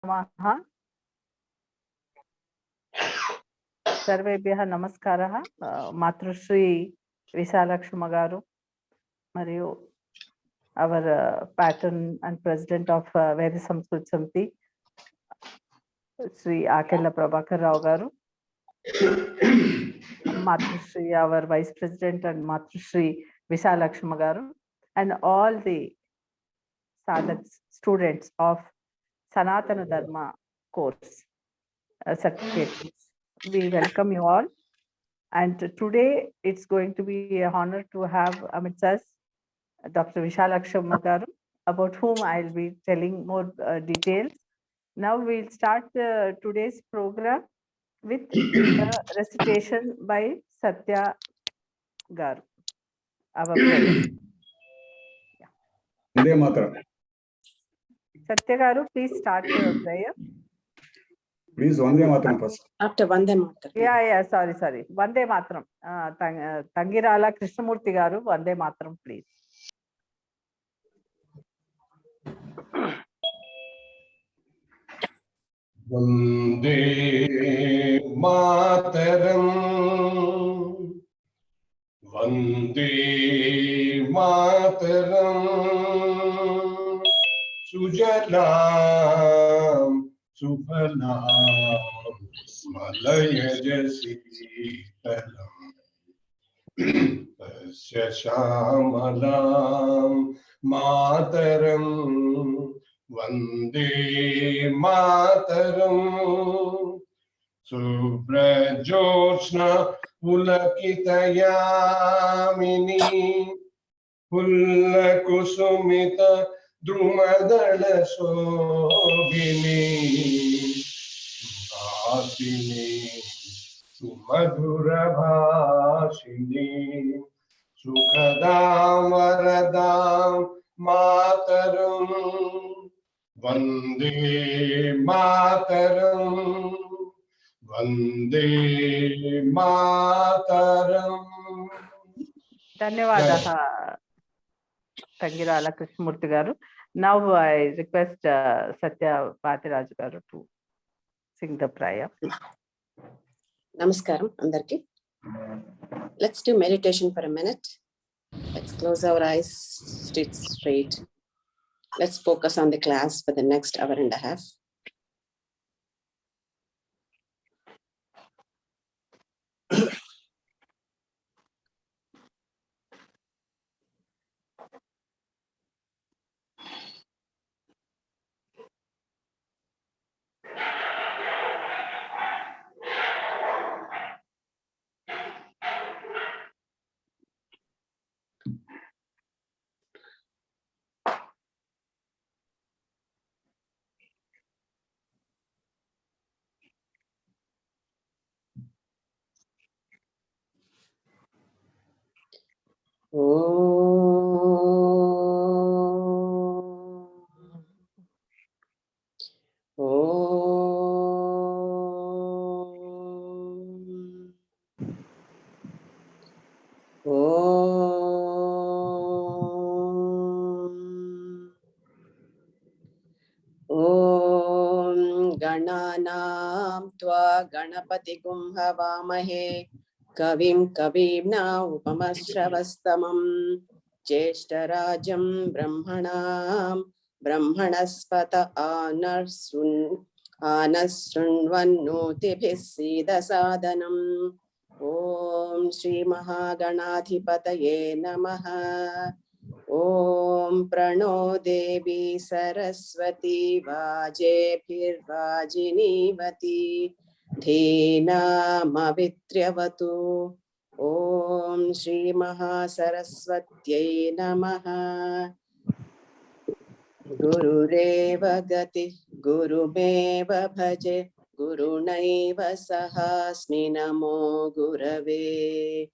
नमः। सर्वेभ्यः नमस्कारः। Matrushri विशालक्ष्मी Garu मरियु our patron and president of Veda Samskruti Samiti, Sri Akella Prabhakar Rao garu, Matrushri, our vice president, and Matrushri Visalakshi garu, and all the students of Sanaatana Dharma course certificates. We welcome you all. And today it's going to be an honor to have amidst us Dr. Visalakshi garu, about whom I'll be telling more details. Now we'll start today's program with the recitation by Satya garu, our prayer. Satya garu, please start the prayer. Please, Vande Mataram first. After Vande Mataram. Yeah, sorry. Vande Mataram. Tangirala Krishnamurti garu, Vande Mataram, please. Vande Mataram, Vande Mataram, Sujalam, Sufalam, Smalaya Jasitalam, Tasya Shamalam, Mataram, Vande Mataram, Subrajyotsna Pulakitayamini, Pullakusumita Drumadala Sobhini, Bhasini, Sumadhura Bhashini, Sukhadam Varadam Mataram, Vande Mataram, Vande Mataram. Dhanyawadaha, Tangirala Krishnamurti garu. Now I request Satya Patiraj garu to sing the prayer. Namaskaram, Andarki. Let's do meditation for a minute. Let's close our eyes, sit straight. Let's focus on the class for the next hour and a half. Gananam tva ganapati kumhavamahe kavim kavimna upamasravastamam jeshtarajam brahmanam brahmanaspata anasrunvannotibhisida sadhanam. Om Shri Mahaganadhipataye Namaha. Om Prano Devi Saraswati Vajepirvajinivati Dhenamavitriyavatu. Om Shri Mahasaraswatyai Namaha. Gurureva Gati Gurumeva Bhaje Gurunaiva Sahasmi Namo Gurave.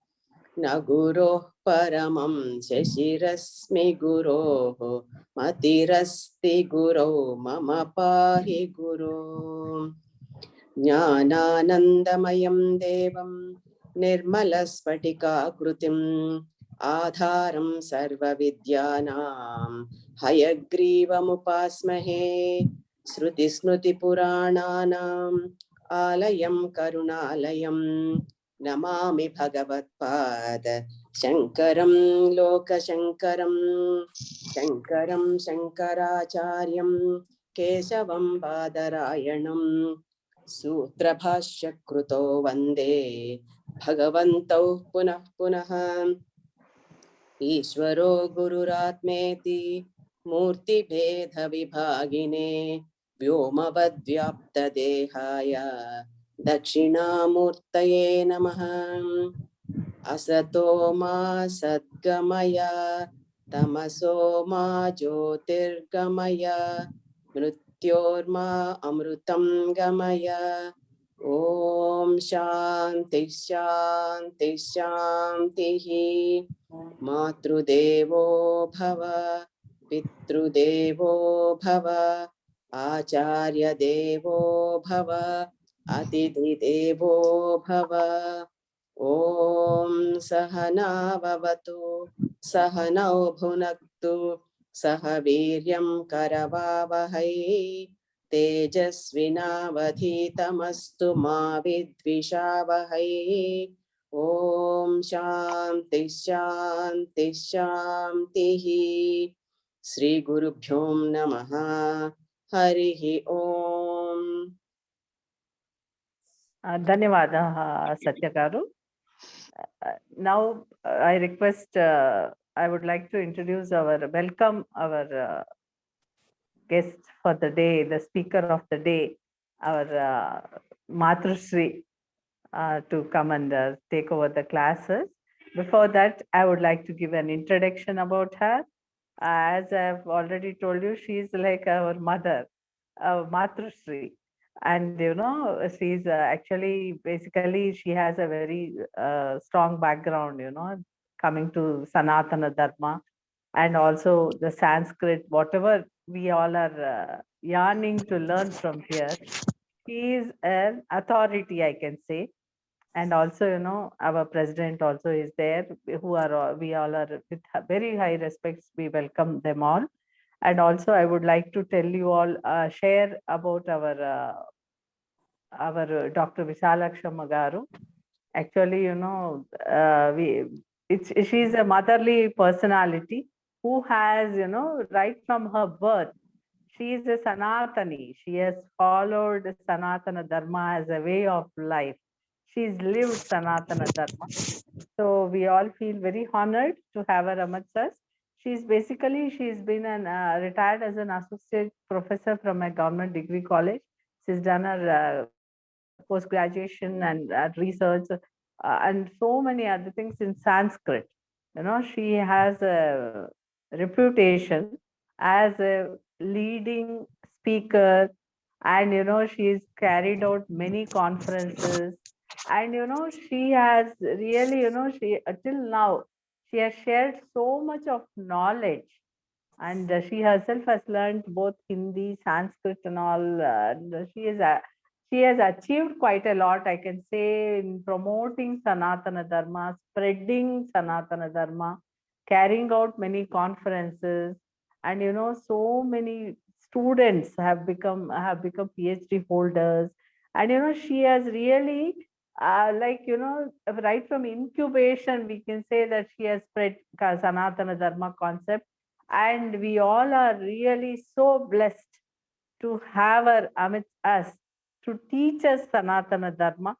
Na Guru Paramam Sheshirasmi Guru Matirasti Guru Mama Pahi Guru. Jnananandamayam Devam Nirmalaspatika Krutim Adharam Sarva Vidyanam Hayagrivam Upasmahe श्रुतिस्मृतिपुराणानाम् आलयं करुणालयं नमामि भगवत्पाद शङ्करं लोकशङ्करं शङ्करं शङ्कराचार्यं केशवं बादरायणं सूत्रभाष्यकृतो वन्दे भगवन्तौ पुनः पुनः ईश्वरो गुरुरात्मेति मूर्तिभेदविभागिने व्योमवद्व्याप्तदेहाय दक्षिणामूर्तये नमः असतो मा सद्गमय तमसो मा ज्योतिर्गमय मृत्योर्मा अमृतं गमय ॐ शान्ति शान्ति शान्तिः मातृदेवो भव पितृदेवो भव आचार्यदेवो भव अतिथिदेवो भव ॐ सहनाववतु सहनौ भुनक्तु सह वीर्यं करवावहै तेजस्विनावधीतमस्तु मा विद्विषावहै ॐ शान्ति शान्ति शान्तिः श्रीगुरुभ्यो नमः हरिः ॐ ధన్యవాదాः సత్య గారు. Now I request, I would like to introduce welcome our guest for the day, the speaker of the day, our Matrushri, to come and take over the classes. Before that, I would like to give an introduction about her. As I've already told you, she is like our mother, Matrushri. And she's actually, basically, she has a very strong background, coming to Sanaatana Dharma, and also the Sanskrit, whatever we all are yearning to learn from here. She is an authority, I can say. And also, our president also is there, who are we all are with very high respects. We welcome them all. And also, I would like to tell you all, share about our Dr. Visalakshi Garu. Actually, she's a motherly personality who has, right from her birth, she is a Sanatani. She has followed Sanaatana Dharma as a way of life. She's lived Sanaatana Dharma. So we all feel very honored to have her amongst us. She's been retired as an associate professor from a government degree college. She's done her post-graduation and research and so many other things in Sanskrit. She has a reputation as a leading speaker, and she's carried out many conferences, and she has really, she till now she has shared so much of knowledge, and she herself has learned both Hindi, Sanskrit, and all. And she has achieved quite a lot, I can say, in promoting Sanatana Dharma, spreading Sanatana Dharma, carrying out many conferences, and so many students have become PhD holders, and she has really right from incubation, we can say that she has spread Sanatana Dharma concept, and we all are really so blessed to have her amidst us to teach us Sanatana Dharma.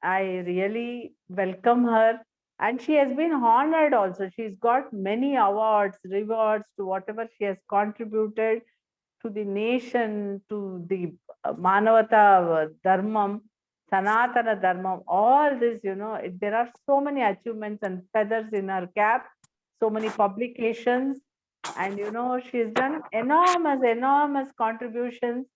I really welcome her, and she has been honored also. She's got many awards, rewards to whatever she has contributed to the nation, to the Manavata Dharmam, Sanatana Dharmam, all this, there are so many achievements and feathers in her cap, so many publications, and she's done enormous contributions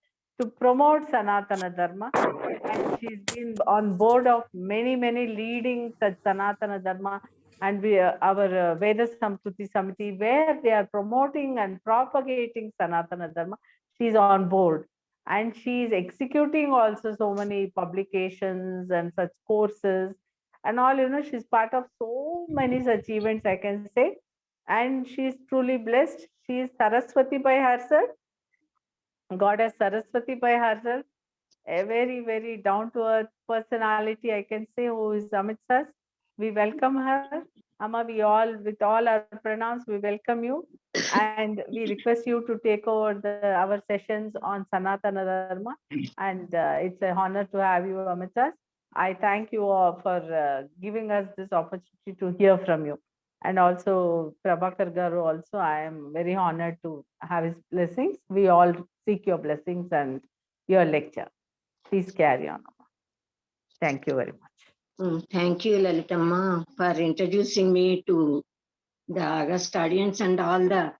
to promote Sanatana Dharma. And she's been on board of many leading such Sanatana Dharma, and our Veda Samskruti Samiti, where they are promoting and propagating Sanatana Dharma. She's on board, and she's executing also so many publications and such courses and all. She's part of so many such events, I can say, and she's truly blessed. She is Saraswati by herself, Goddess Saraswati by herself, a very, very down to earth personality, I can say, who is amidst us. We welcome her. Amma, we all, with all our pronouns, we welcome you. And we request you to take over our sessions on Sanaatana Dharma. And it's an honor to have you amidst us. I thank you all for giving us this opportunity to hear from you. And also, Prabhakar Garu, also, I am very honored to have his blessings. We all seek your blessings and your lecture. Please carry on. Thank you very much. Thank you, Lalitamma, for introducing me to the August audience and all the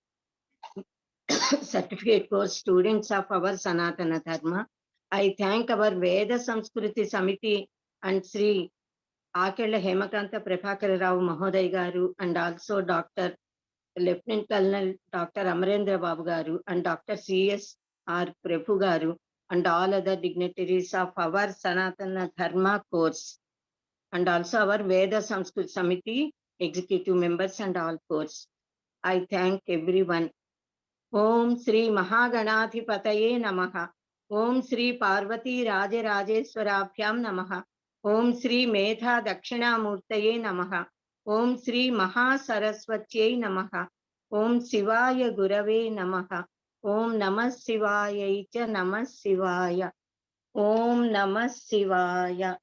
certificate course students of our Sanaatana Dharma. I thank our Veda Samskruti Samiti and Sri Akella Hemakanta Prabhakar Rao Mahoday Garu and also Dr. Lieutenant Colonel Dr. Amarendra Babu Garu and Dr. C.S.R. Prabhu Garu and all other dignitaries of our Sanaatana Dharma course and also our Veda Samskruti Samiti executive members and all course. I thank everyone. Om Sri Mahaganadhipataye Namaha. Om Sri Parvati Rajarajeshwarabhyam Namaha. Om Sri Medha Dakshinamurtaye Namaha. Om Sri Mahasaraswatyai Namaha. Om Sivaya Gurave Namaha. Om Namah Sivaya Cha Namah Sivaya. Om Namah Sivaya.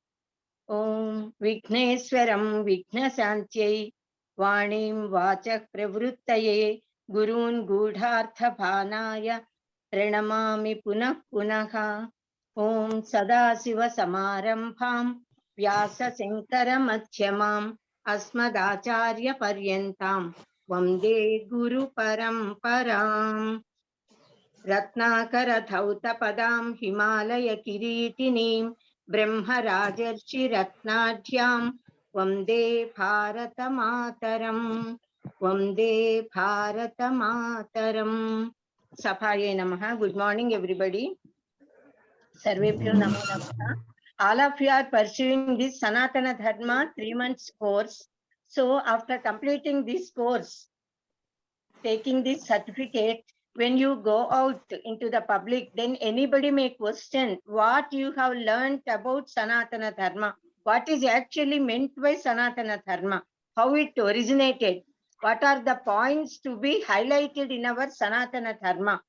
Om Vigneswaram Vignasantyai Vanim Vachak Pravruttaye Gurun Gudhartha Bhanaya Pranamami Punah Punaha. Om Sadasiva Samarambham Vyasa Sankara Madhyamam Asmadacharya Paryantam Vamde Guru Paramparam. Ratnakara Dhauta Padam Himalaya Kiritinim Brahma Rajarshi Ratnadhyam Vamde Bharata Mataram. Vamde Bharata Mataram. Saphaye Namaha. Good morning, everybody. Sarvebhyo Namo Namaha. All of you are pursuing this Sanaatana Dharma 3 months course. So after completing this course, taking this certificate, when you go out into the public, then anybody may question what you have learned about Sanaatana Dharma, what is actually meant by Sanaatana Dharma, how it originated, what are the points to be highlighted in our Sanaatana Dharma,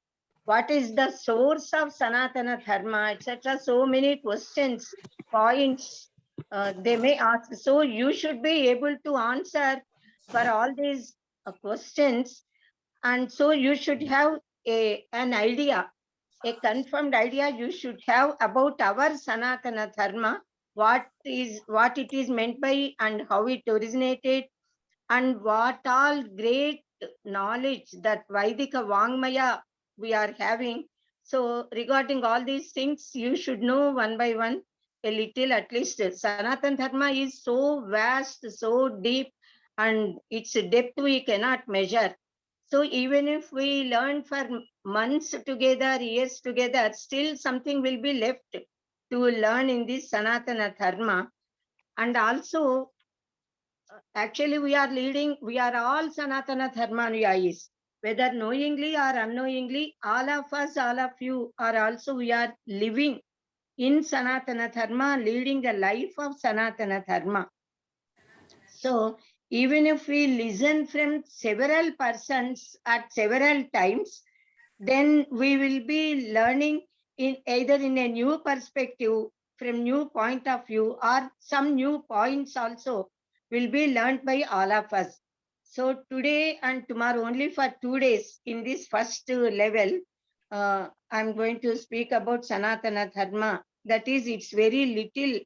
what is the source of Sanaatana Dharma, etc. So many questions, points they may ask. So you should be able to answer for all these questions. And so you should have an idea, a confirmed idea you should have about our Sanaatana Dharma, what it is meant by and how it originated, and what all great knowledge that Vaidika Vangmaya we are having. So regarding all these things, you should know one by one, a little at least. Sanatana Dharma is so vast, so deep, and its depth we cannot measure. So even if we learn for months together, years together, still something will be left to learn in this Sanatana Dharma. And also, actually we are all Sanatana Dharmanuyayis, whether knowingly or unknowingly, all of us, all of you are also, we are living in Sanatana Dharma, leading a life of Sanatana Dharma. So even if we listen from several persons at several times, then we will be learning in either in a new perspective, from new point of view, or some new points also will be learned by all of us. So today and tomorrow, only for 2 days in this first level, I'm going to speak about Sanatana Dharma. That is, it's very little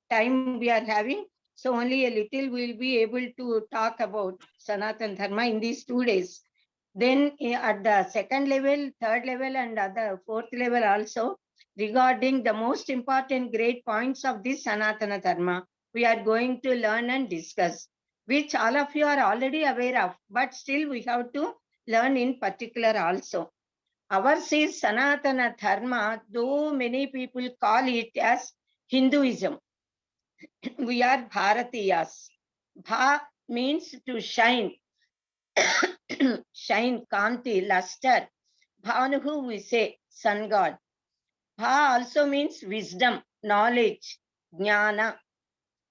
time we are having. So only a little we'll be able to talk about Sanatana Dharma in these 2 days. Then at the second level, third level, and at the fourth level also, regarding the most important great points of this Sanatana Dharma, we are going to learn and discuss, which all of you are already aware of, but still we have to learn in particular also. Ours is Sanatana Dharma, though many people call it as Hinduism. We are Bharatiyas. Bha means to shine. Shine, Kanti, luster. Bhanuhu we say. sun god. Bha also means wisdom, knowledge, jnana.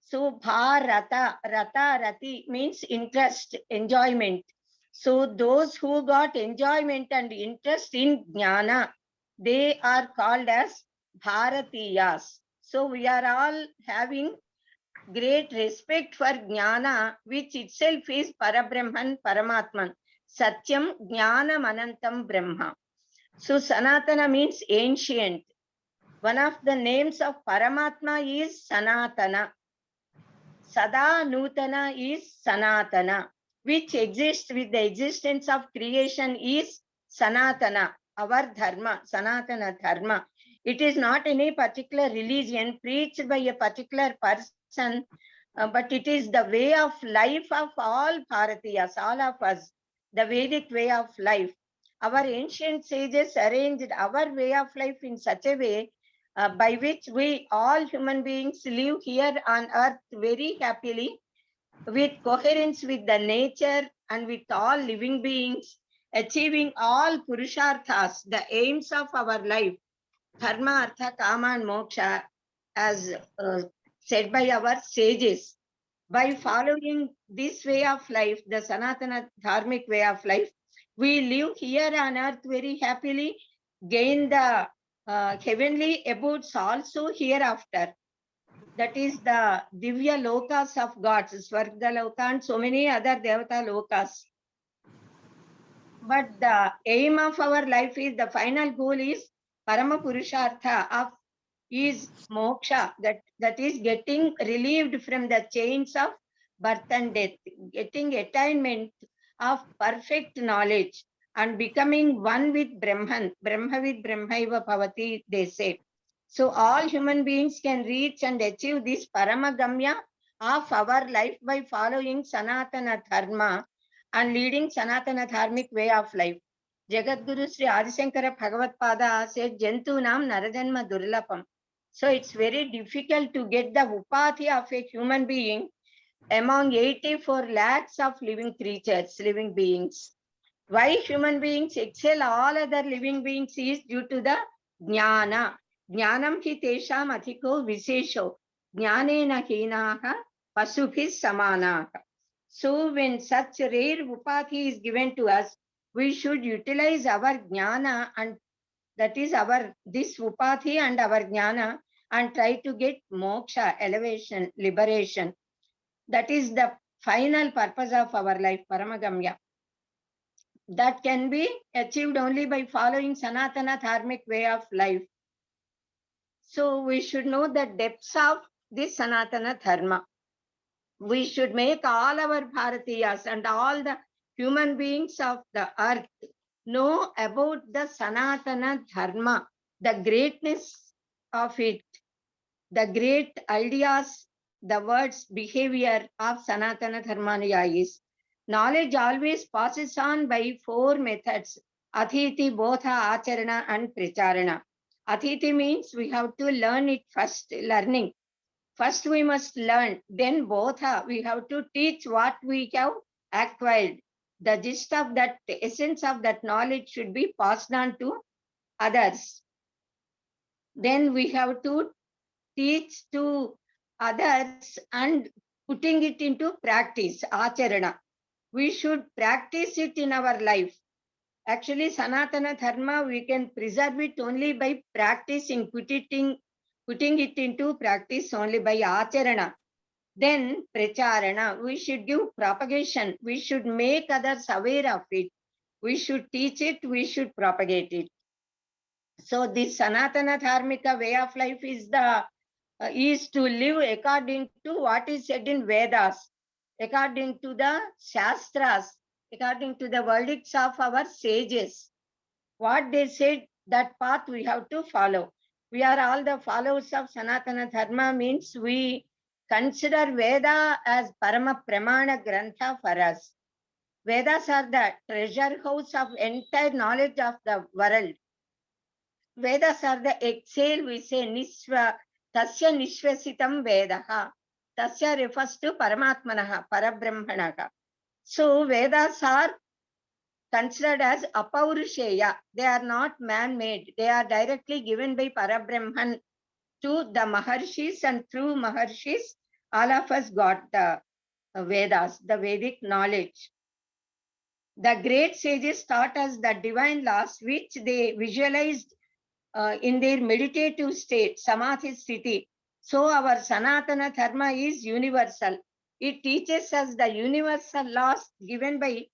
So Bharata, Rata, Rati means interest, enjoyment. So those who got enjoyment and interest in jnana, they are called as Bharatiyas. So we are all having great respect for jnana, which itself is Parabrahman, Paramatman. Satyam Jnanam Anantam Brahma. So Sanatana means ancient. One of the names of Paramatma is Sanaatana. Sada Nutana is Sanaatana, which exists with the existence of creation is Sanaatana, our Dharma, Sanaatana Dharma. It is not any particular religion preached by a particular person, but it is the way of life of all Bharatiyas, all of us, the Vedic way of life. Our ancient sages arranged our way of life in such a way by which we all human beings live here on earth very happily, with coherence with the nature and with all living beings, achieving all purusharthas, the aims of our life, dharma, artha, kama and moksha, as said by our sages. By following this way of life, the Sanatana dharmic way of life, we live here on earth very happily, gain the heavenly abodes also hereafter. That is the Divya Lokas of gods, Svarga Loka and so many other Devata Lokas. But the aim of our life is, the final goal is Parama Purushartha of is moksha, that is getting relieved from the chains of birth and death, getting attainment of perfect knowledge and becoming one with Brahman. Brahma with Brahmaiva Bhavati, they say. So all human beings can reach and achieve this Paramagamya of our life by following Sanatana Dharma and leading Sanatana Dharmic way of life. Jagadguru Sri Adisankara Bhagavatpada said, Jantunam Narajanma Durlapam. So it's very difficult to get the upati of a human being among 84 lakhs of living creatures, living beings. Why human beings excel all other living beings is due to the jnana. Jnanam hi tesham athiko visesho. Jnanena hinaha pasubhis samanaha. So when such rare upati is given to us, we should utilize our jnana, and that is our this upati and our jnana, and try to get moksha, elevation, liberation. That is the final purpose of our life, Paramagamya. That can be achieved only by following Sanatana Dharmic way of life. So we should know the depths of this Sanatana Dharma. We should make all our Bharatiyas and all the human beings of the earth know about the Sanatana Dharma, the greatness of it, the great ideas, the words, behavior of Sanatana Dharmaniya is. Knowledge always passes on by 4 methods: Athiti, Bodha, Acharana and Pracharana. Athiti means we have to learn it first, learning. First we must learn, then Bodha, we have to teach what we have acquired. The gist of that, the essence of that knowledge should be passed on to others. Then we have to teach to others and putting it into practice, acharana. We should practice it in our life. Actually, Sanatana Dharma, we can preserve it only by practicing, putting it into practice only by acharana. Then pracharana, we should give propagation. We should make others aware of it. We should teach it, we should propagate it. So this Sanatana Dharmika way of life is to live according to what is said in Vedas, according to the Shastras, according to the verdicts of our sages. What they said, that path we have to follow. We are all the followers of Sanatana Dharma, means we consider Veda as Parama Pramana Grantha for us. Vedas are the treasure house of entire knowledge of the world. Vedas are the exhale, we say, Nisva, Tasya Nishvasitam Vedaha. Tasya refers to Paramatmanaha, Parabrahmanaha. So Vedas are considered as apaurusheya. They are not man-made. They are directly given by Parabrahman to the Maharshis, and through Maharshis, all of us got the Vedas, the Vedic knowledge. The great sages taught us the divine laws which they visualized in their meditative state, Samadhi Sthiti. So our Sanaatana Dharma is universal. It teaches us the universal laws given by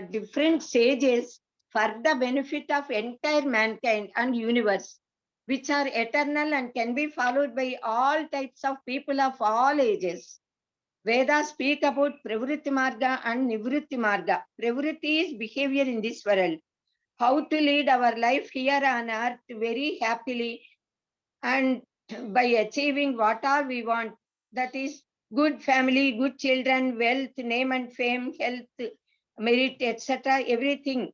different sages for the benefit of entire mankind and universe, which are eternal and can be followed by all types of people of all ages. Vedas speak about Pravritti Marga and Nivritti Marga. Pravritti is behavior in this world. How to lead our life here on earth very happily and by achieving what all we want. That is good family, good children, wealth, name and fame, health, merit, etc. Everything.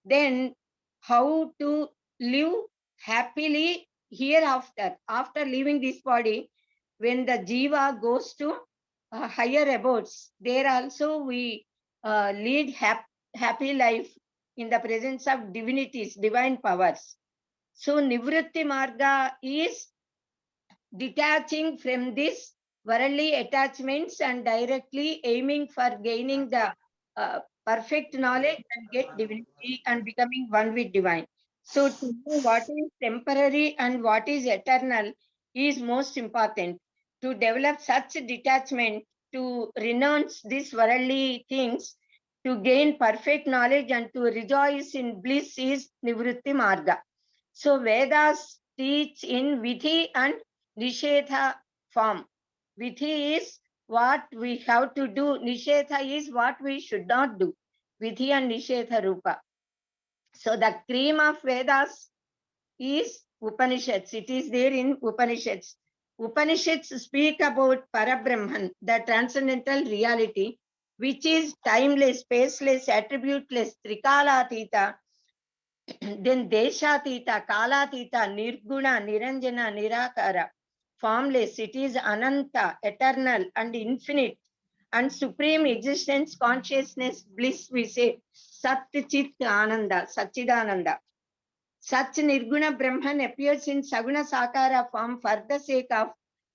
Then how to live happily hereafter, after leaving this body, when the jiva goes to higher abodes. There also we lead happy life in the presence of divinities, divine powers. So Nivritti Marga is detaching from this worldly attachments and directly aiming for gaining the perfect knowledge and get divinity and becoming one with divine. So to know what is temporary and what is eternal is most important. To develop such detachment, to renounce these worldly things, to gain perfect knowledge and to rejoice in bliss is Nivritti Marga. So Vedas teach in Vidhi and Nishedha form. Vidhi is what we have to do. Nishedha is what we should not do. Vidhi and Nishedha Rupa. So the cream of Vedas is Upanishads. It is there in Upanishads. Upanishads speak about Parabrahman, the transcendental reality, which is timeless, spaceless, attributeless, Trikalatita, then Deshatita, Kalatita, Nirguna, Niranjana, Nirakara, formless. It is Ananta, eternal and infinite, and supreme existence, consciousness, bliss, we say, Sat Chit Ananda, Sachidananda. Such Nirguna Brahman appears in Saguna Sakara form for the sake of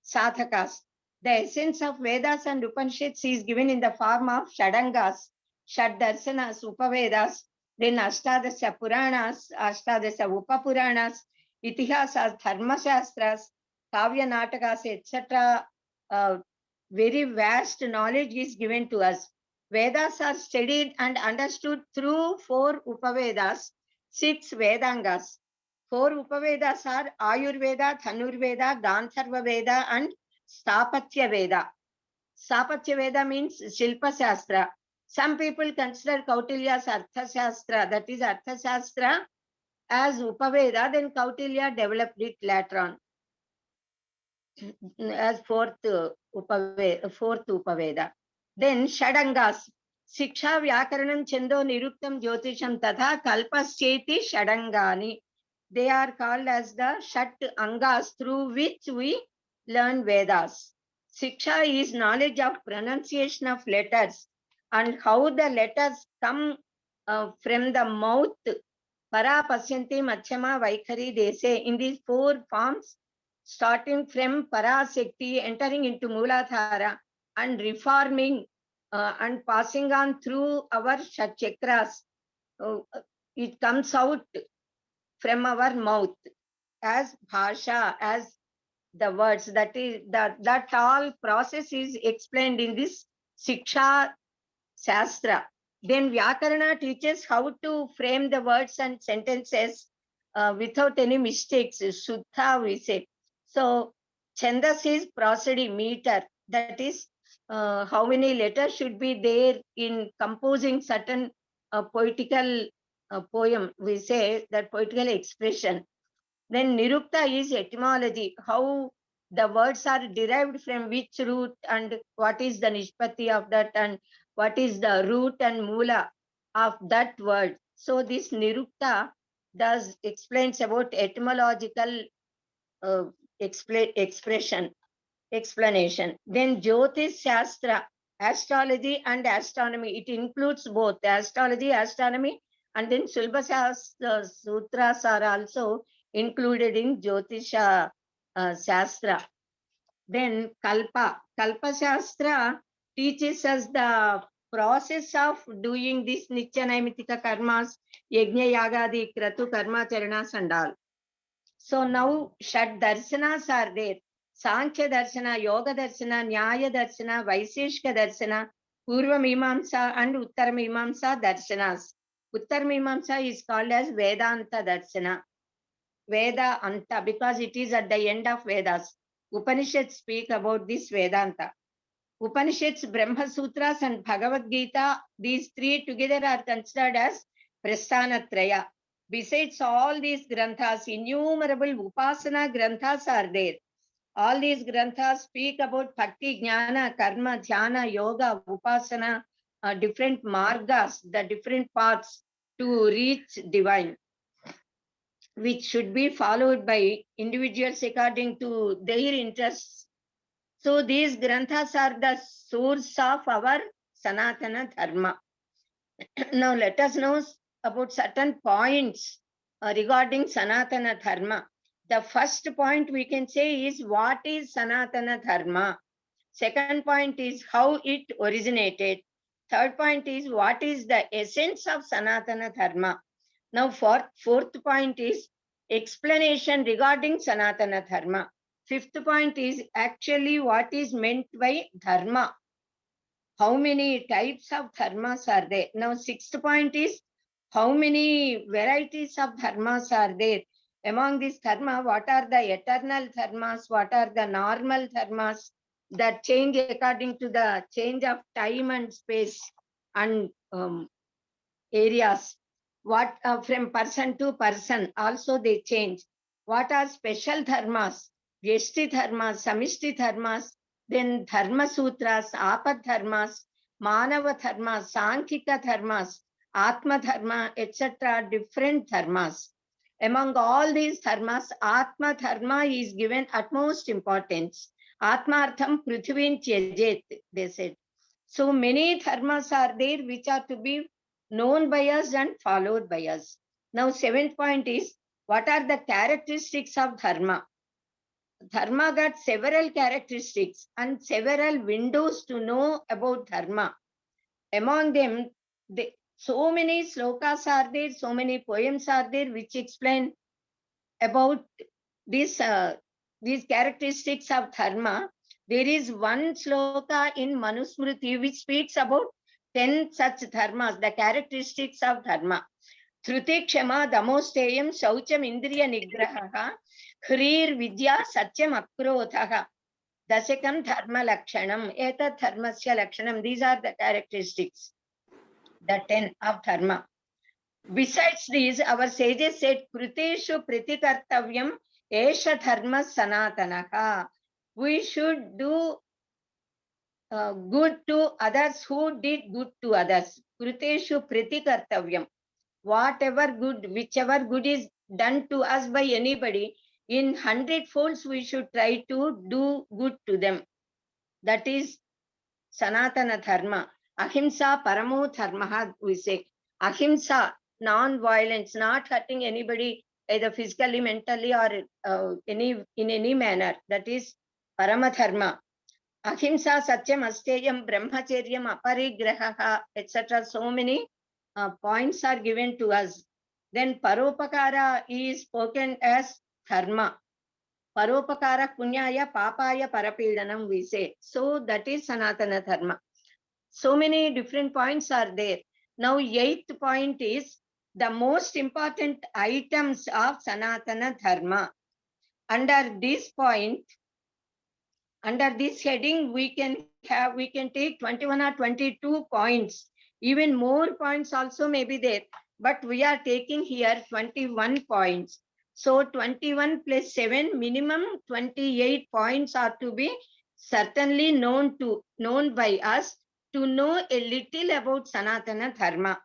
sadhakas. The essence of Vedas and Upanishads is given in the form of Shadangas, Shaddarsanas, Upavedas, then Ashtadasya Puranas, Ashtadasya Upapuranas, Itihasas, Dharma Shastras, Kavya Natakas, etc. Very vast knowledge is given to us. Vedas are studied and understood through 4 Upavedas, 6 Vedangas. 4 Upavedas are Ayurveda, Dhanurveda, Gandharva Veda, and Stapatya Veda. Stapatya Veda means Shilpa Shastra. Some people consider Kautilya's Artha Shastra, that is Artha Shastra, as Upaveda, then Kautilya developed it later on as fourth Upaveda. Then Shadangas, Siksha, Vyakaranam, Chendo, Niruktam, Jyotisham, Tatha, Kalpasyeti, Shadangani. They are called as the Shat Angas through which we learn Vedas. Siksha is knowledge of pronunciation of letters and how the letters come from the mouth. Para, Pasyanti, Machyama, Vaikhari, they say in these 4 forms, starting from Parasakti, entering into Mooladhara and reforming and passing on through our Shat Chakras. It comes out from our mouth as Bhasha, as the words. That is that all process is explained in this Siksha Shastra. Then Vyakarana teaches how to frame the words and sentences without any mistakes. Shuddha, we say. So Chandas is prosody, meter. That is how many letters should be there in composing certain poetical poem. We say that poetical expression. Then Nirukta is etymology, how the words are derived from which root and what is the nishpati of that and what is the root and mula of that word. So this Nirukta does explains about etymological explanation. Then Jyotish Shastra, astrology and astronomy. It includes both astrology, astronomy, And then Sulba Sutras are also included in Jyotisha Shastra. Then Kalpa Shastra teaches us the process of doing this Nitya Naimitika karmas, Yajna Yagadi Kratu Karma Charanas and all. So now Shad Darsanas are there. Sankhya Darshana, Yoga Darshana, Nyaya Darshana, Vaiseshika Darshana, Purva Mimamsa and Uttara Mimamsa Darshanas. Uttara Mimamsa is called as Vedanta Darshana. Veda Anta, because it is at the end of Vedas. Upanishads speak about this Vedanta. Upanishads, Brahma Sutras and Bhagavad Gita, these three together are considered as Prasthanatraya. Besides all these granthas, innumerable Upasana granthas are there. All these granthas speak about Bhakti, Jnana, Karma, Dhyana, Yoga, Upasana, different margas, the different paths to reach divine, which should be followed by individuals according to their interests. So these granthas are the source of our Sanatana Dharma. Now let us know about certain points regarding Sanatana Dharma. The first point we can say is what is Sanatana Dharma. Second point is how it originated. Third point is what is the essence of Sanatana Dharma. Now fourth point is explanation regarding Sanatana Dharma. Fifth point is actually what is meant by Dharma. How many types of dharmas are there? Now sixth point is how many varieties of dharmas are there? Among these dharma, what are the eternal dharmas? What are the normal dharmas that change according to the change of time and space and areas? What from person to person also they change. What are special dharmas? Vyashti dharmas, Samishti dharmas, then Dharma Sutras, Apad dharmas, Manava dharmas, Sankhika dharmas, Atma dharma, etc. Different dharmas. Among all these dharmas, Atma dharma is given utmost importance. Atmartham prithvin tyajet, they said. So many dharmas are there which are to be known by us and followed by us. Now, seventh point is, what are the characteristics of dharma? Dharma got several characteristics and several windows to know about dharma. Among them, so many slokas are there, so many poems are there which explain about these characteristics of dharma. There is one sloka in Manusmriti which speaks about 10 such dharmas, the characteristics of dharma. Thruti Kshama Damosteyam Shaucham Indriya Nigraha Hrir Vidya Satyam Akrodhaha Dasekam Dharma Lakshanam Eta Dharmasya Lakshanam. These are the characteristics, the 10 of dharma. Besides these, our sages said Kruteshu Pritikartavyam Esha Dharma Sanatanaha. We should do good to others who did good to others. Kruteshu Pritikartavyam. Whatever good, whichever good is done to us by anybody, in 100 folds we should try to do good to them. That is Sanatana Dharma. Ahimsa Paramo Dharma, we say. Ahimsa, non-violence, not hurting anybody either physically, mentally, or in any manner. That is Parama Dharma. Ahimsa, Satyam, Asteyam, Brahmacharyam, Aparigraha, etc. So many points are given to us. Then Paropakara is spoken as Dharma. Paropakara Punyaya Papaya Parapidanam, we say. So that is Sanatana Dharma. So many different points are there. Now, eighth point is the most important items of Sanatana Dharma. Under this point, under this heading, we can take 21 or 22 points. Even more points also may be there, but we are taking here 21 points. So 21 plus 7, minimum 28 points are to be certainly known by us to know a little about Sanatana Dharma.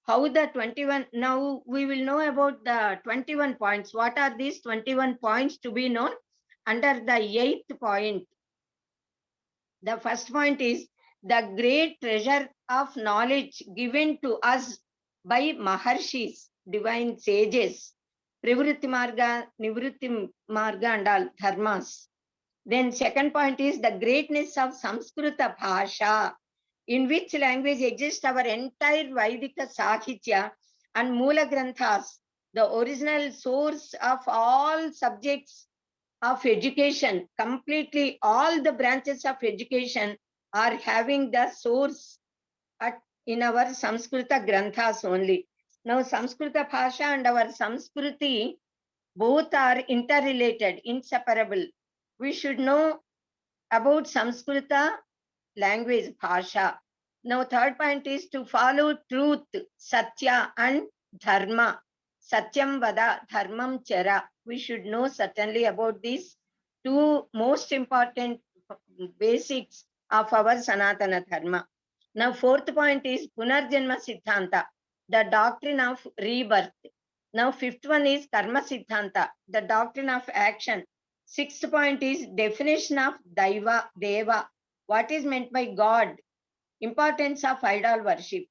How the 21, now we will know about the 21 points. What are these 21 points to be known? Under the 8th point, the first point is the great treasure of knowledge given to us by Maharshis, divine sages, Privritti Marga, Nivritti Marga and all dharmas. Then second point is the greatness of Samskrita Bhasha, in which language exists our entire Vaidika Sahitya and Mula Granthas, the original source of all subjects of education. Completely all the branches of education are having the source in our Samskrita Granthas only. Now Samskrita Bhasha and our Samskruti both are interrelated, inseparable. We should know about Samskrita language, Bhasha. Now third point is to follow truth, Satya and Dharma. Satyam Vada, Dharmam Chara. We should know certainly about these two most important basics of our Sanatana Dharma. Now fourth point is Punarjanma Siddhanta, the doctrine of rebirth. Now fifth one is Karma Siddhanta, the doctrine of action. Sixth point is definition of Deva, what is meant by God, importance of idol worship.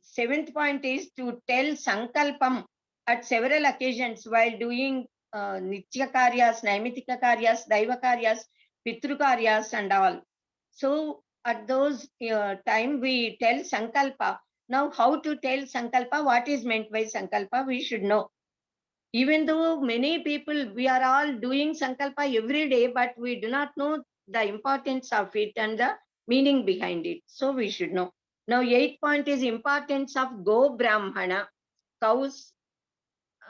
Seventh point is to tell Sankalpam at several occasions while doing Nitya Karyas, Naimitika Karyas, Daiva Karyas, Pitru Karyas and all. So at those time we tell Sankalpa. Now how to tell Sankalpa, what is meant by Sankalpa, we should know. Even though many people, we are all doing Sankalpa every day, but we do not know the importance of it and the meaning behind it. So we should know. Now, eighth point is importance of Go Brahmana, cows,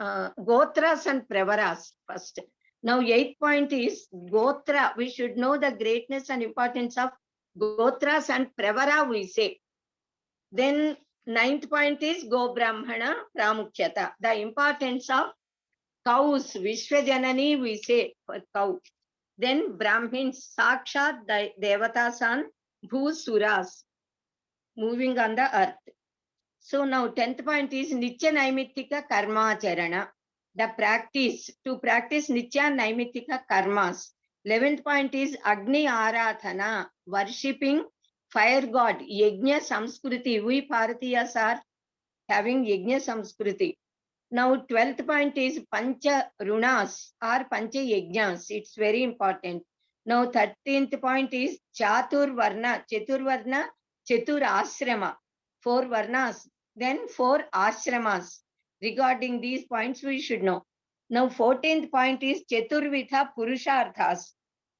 Gotras and Pravaras first. Now, eighth point is Gotra. We should know the greatness and importance of Gotras and Pravara, we say. Then, ninth point is Go Brahmana Pramukhyata, the importance of cows, Vishwajanani, we say for cow. Then Brahmins, Sakshat Devatas and Bhusuras, moving on the earth. So now 10th point is Nitya Naimittika Karma Charana, the practice, to practice Nitya Naimittika Karmas. 11th point is Agni Arathana, worshipping fire god, Yajna Samskruti. We Bharatiyas are having Yajna Samskruti. Now 12th point is Pancha Runas or Pancha Yajnas. It's very important. Now 13th point is Chatur Varna, Chatur Ashrama. 4 Varnas, then 4 Ashramas. Regarding these points, we should know. Now 14th point is Chaturvidha Purusharthas,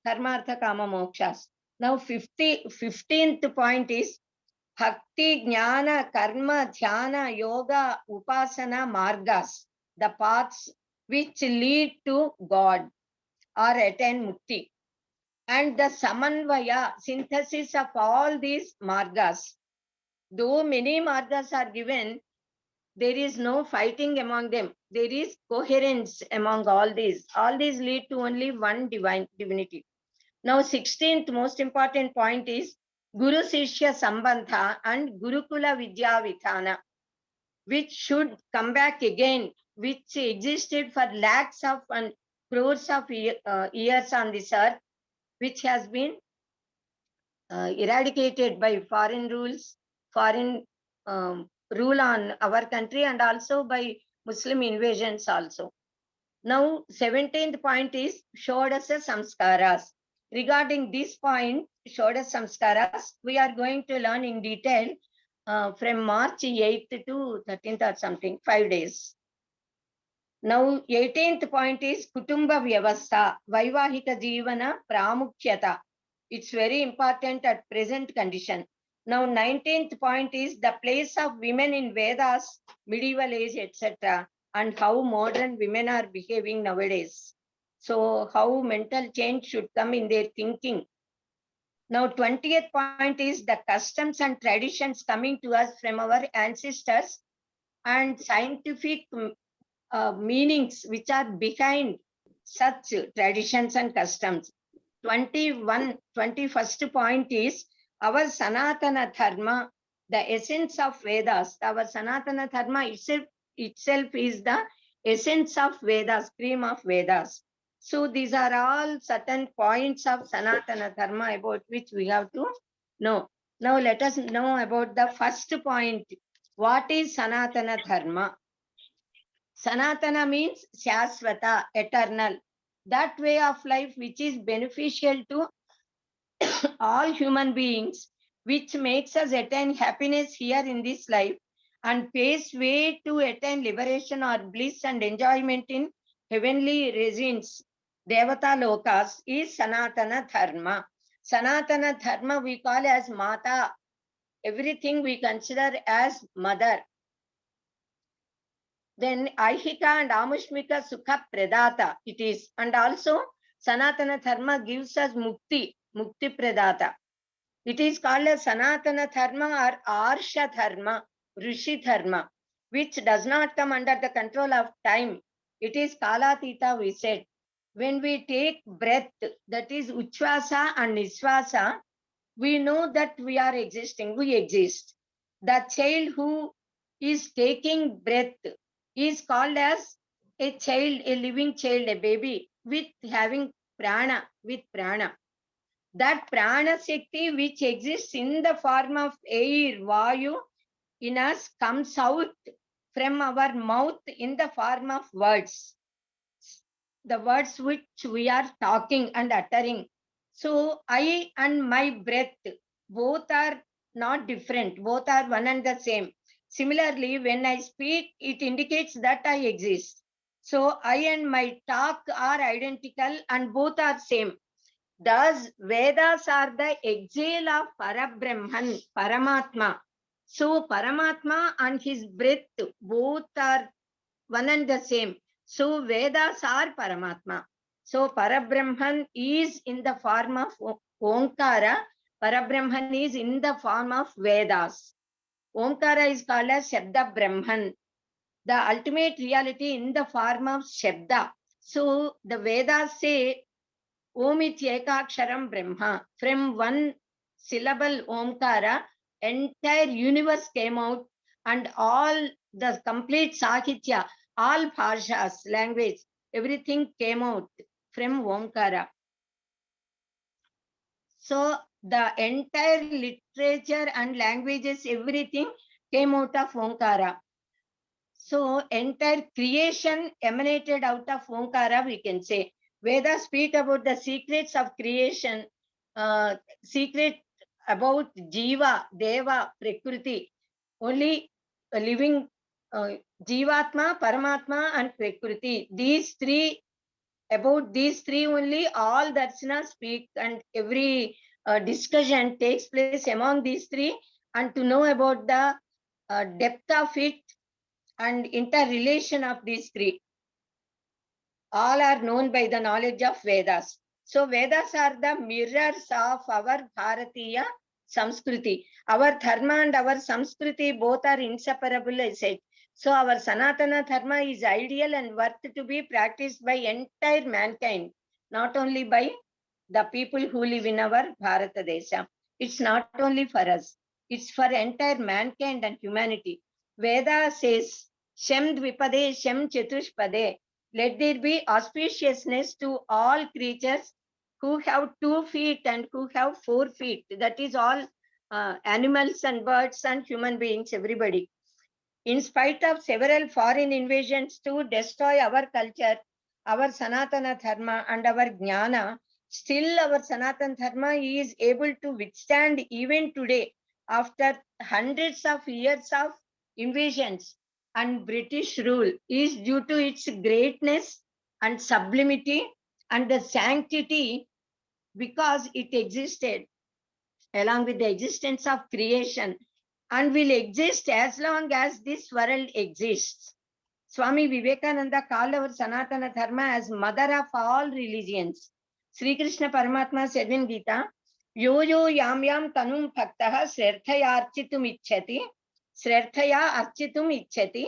Dharmartha Kama Mokshas. Now 15th point is Bhakti, Jnana, Karma, Dhyana, Yoga, Upasana, Margas, the paths which lead to God or attain Mukti. And the Samanvaya, synthesis of all these Margas. Though many Margas are given, there is no fighting among them. There is coherence among all these. All these lead to only one divinity. Now, 16th most important point is Guru Sishya Sambandha and Gurukula Vidya Vithana, which should come back again, which existed for lakhs of and crores of years on this earth, which has been eradicated by foreign rules, foreign rule on our country, and also by Muslim invasions also. Now, 17th point is Shodasa Samskaras. Regarding this point, Shodas Samskaras, we are going to learn in detail from March 8th to 13th or something, 5 days. Now, 18th point is Kutumba Vyavastha, Vaivahika Jivana Pramukhyata. It's very important at present condition. Now, 19th point is the place of women in Vedas, medieval age, etc., and how modern women are behaving nowadays. So how mental change should come in their thinking. Now, 20th point is the customs and traditions coming to us from our ancestors and scientific meanings which are behind such traditions and customs. 21st point is our Sanatana Dharma, the essence of Vedas. Our Sanatana Dharma itself is the essence of Vedas, cream of Vedas. So these are all certain points of Sanatana Dharma about which we have to know. Now let us know about the first point. What is Sanaatana Dharma? Sanaatana means Shaswata, eternal. That way of life which is beneficial to all human beings, which makes us attain happiness here in this life and paves way to attain liberation or bliss and enjoyment in heavenly regions, Devata Lokas, is Sanatana Dharma. Sanatana Dharma we call as Mata. Everything we consider as mother. Then Aihika and Amushmika Sukha Pradata it is. And also Sanatana Dharma gives us Mukti, Mukti Pradata. It is called as Sanatana Dharma or Arsha Dharma, Rishi Dharma, which does not come under the control of time. It is Kalatita, we said. When we take breath, that is Uchvasa and Nisvasa, we know that we are existing, we exist. The child who is taking breath is called as a child, a living child, a baby, with having prana, with prana. That prana shakti which exists in the form of air, vayu, in us comes out from our mouth in the form of words. The words which we are talking and uttering. So I and my breath, both are not different, both are one and the same. Similarly, when I speak, it indicates that I exist. So I and my talk are identical and both are same. Thus, Vedas are the exhale of Parabrahman, Paramatma. So, Paramatma and his breath both are one and the same. So, Vedas are Paramatma. So, Parabrahman is in the form of Omkara. Parabrahman is in the form of Vedas. Omkara is called as Shabda Brahman, the ultimate reality in the form of Shabda. So, the Vedas say, Om Ekaksharam Brahma. From one syllable Omkara, entire universe came out and all the complete Sahitya, all bhashas, language, everything came out from Omkara. So the entire literature and languages, everything came out of Omkara. So entire creation emanated out of Omkara, we can say. Vedas speak about the secrets of creation, secret about Jiva, Deva, Prakriti. Only a living Jivatma, Paramatma and Prakriti. These three, about these three only all Darshana speak, and every discussion takes place among these three, and to know about the depth of it and interrelation of these three. All are known by the knowledge of Vedas. So Vedas are the mirrors of our Bharatiya Samskruti. Our Dharma and our Samskruti both are inseparable, I said. So our Sanatana Dharma is ideal and worth to be practiced by entire mankind, not only by the people who live in our Bharata Desha. It's not only for us, it's for entire mankind and humanity. Veda says, Shem Dvipade, Shem Chatushpade. Let there be auspiciousness to all creatures who have 2 feet and who have 4 feet. That is all animals and birds and human beings, everybody. In spite of several foreign invasions to destroy our culture, our Sanatana Dharma and our Jnana, still our Sanatana Dharma is able to withstand even today after hundreds of years of invasions and British rule, is due to its greatness and sublimity and the sanctity, because it existed along with the existence of creation and will exist as long as this world exists. Swami Vivekananda called our Sanatana Dharma as mother of all religions. Sri Krishna Paramatma said in Gita, Yo yo yam yam tanum bhaktaha srarthaya architum ichchati,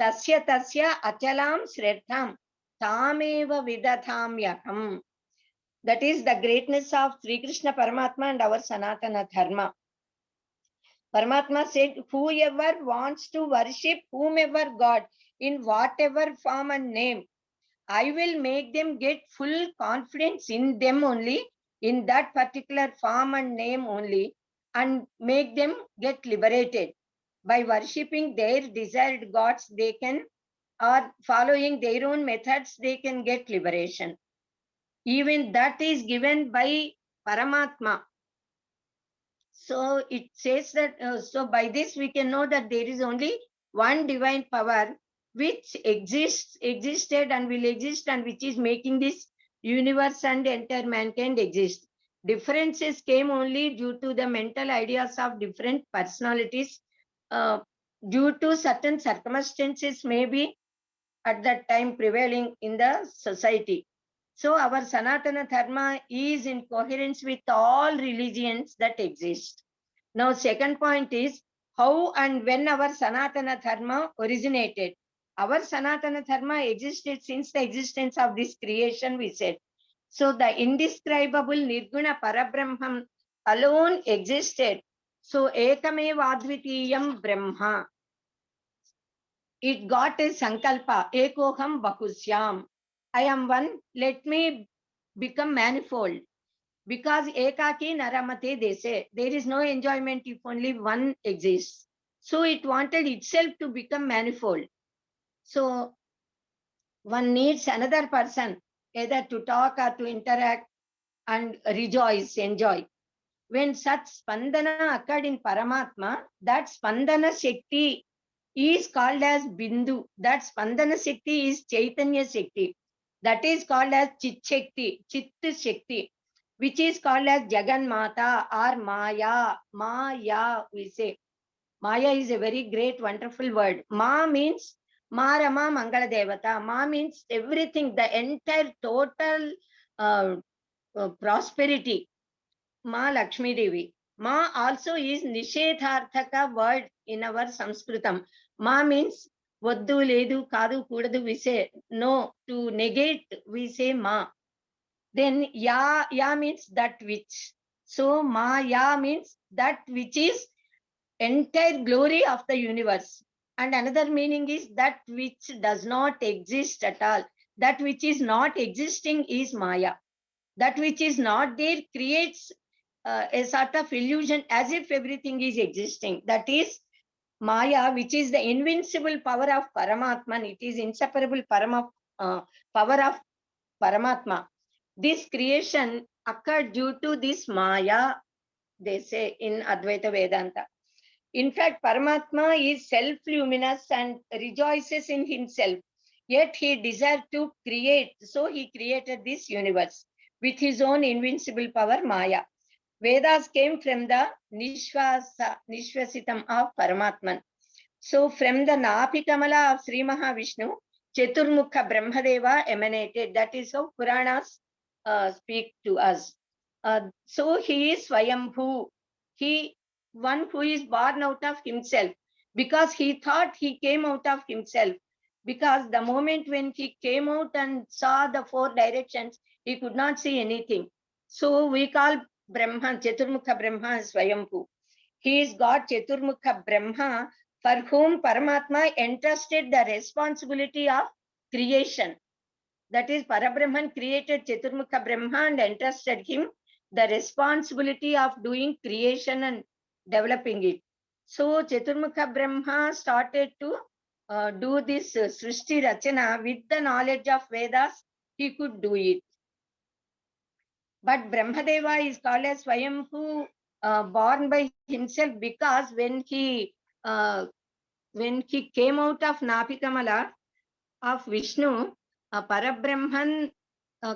tasya tasya achalam srartham, tameva vidadhamyaham. That is the greatness of Sri Krishna Paramatma and our Sanatana Dharma. Paramatma said, whoever wants to worship whomever God in whatever form and name, I will make them get full confidence in them only, in that particular form and name only, and make them get liberated. by worshipping their desired gods, they can, or following their own methods, they can get liberation. Even that is given by Paramatma. So it says that, so by this we can know that there is only one divine power which existed and will exist, and which is making this universe and entire mankind exist. Differences came only due to the mental ideas of different personalities, due to certain circumstances maybe at that time prevailing in the society. So our Sanatana Dharma is in coherence with all religions that exist. Now, second point is how and when our Sanatana Dharma originated. Our Sanatana Dharma existed since the existence of this creation, we said. So the indescribable Nirguna Parabrahman alone existed. So Ekameva Advitiyam Brahma. It got a sankalpa, Ekoham Bahusyam. I am one, let me become manifold. Because ekaki naramate, they say, there is no enjoyment if only one exists. So it wanted itself to become manifold. So one needs another person, either to talk or to interact and rejoice, enjoy. When such spandana occurred in Paramatma, that spandana Shakti is called as Bindu. That spandana Shakti is Chaitanya Shakti. That is called as Chit Shakti, Chitta Shakti, which is called as Jagan Mata or Maya. Maya, we say. Maya is a very great, wonderful word. Ma means Marama Mangala Devata. Ma means everything, the entire total prosperity. Ma Lakshmi Devi. Ma also is Nishedharthaka word in our Sanskritam. Ma means Vaddu, Ledu, Kadu, Kudadu, we say no. To negate, we say Ma. Then Ya means that which. So Ma Ya means that which is entire glory of the universe. And another meaning is that which does not exist at all. That which is not existing is Maya. That which is not there creates a sort of illusion as if everything is existing. That is Maya, which is the invincible power of Paramatman. It is inseparable power of Paramatma. This creation occurred due to this Maya, they say in Advaita Vedanta. In fact, Paramatma is self-luminous and rejoices in himself. Yet he desired to create, so he created this universe with his own invincible power, Maya. Vedas came from the Nishvasitam of Paramatman. So from the Napikamala of Sri Mahavishnu, Chaturmukha Brahmadeva emanated. That is how Puranas speak to us. So he is Swayambhu. He, one who is born out of himself, because he thought he came out of himself. Because the moment when he came out and saw the four directions, he could not see anything. So we call Brahma, Chaturmukha Brahma, Swayambhu. He is God Chaturmukha Brahma, for whom Paramatma entrusted the responsibility of creation. That is, Parabrahman created Chaturmukha Brahma and entrusted him the responsibility of doing creation and developing it. So Chaturmukha Brahma started to do this Srishti Rachana with the knowledge of Vedas. He could do it. But Brahmadeva is called as Swayambhu, born by himself, because when he came out of Napikamala of Vishnu, Parabrahman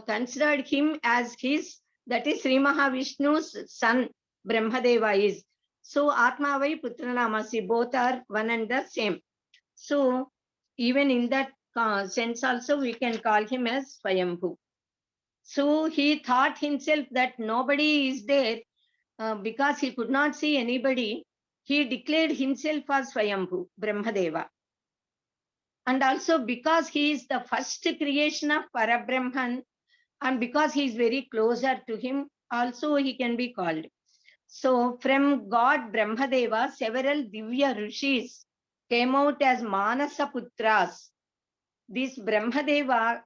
considered him as his, that is Sri Mahavishnu's son, Brahmadeva is. So Atmavai Putranamasi, both are one and the same. So even in that sense also we can call him as Swayambhu. So he thought himself that nobody is there, because he could not see anybody. He declared himself as Swayambhu, Brahmadeva. And also because he is the first creation of Parabrahman, and because he is very closer to him, also he can be called. So from God Brahmadeva, several Divya Rishis came out as Manasa Putras. This Brahmadeva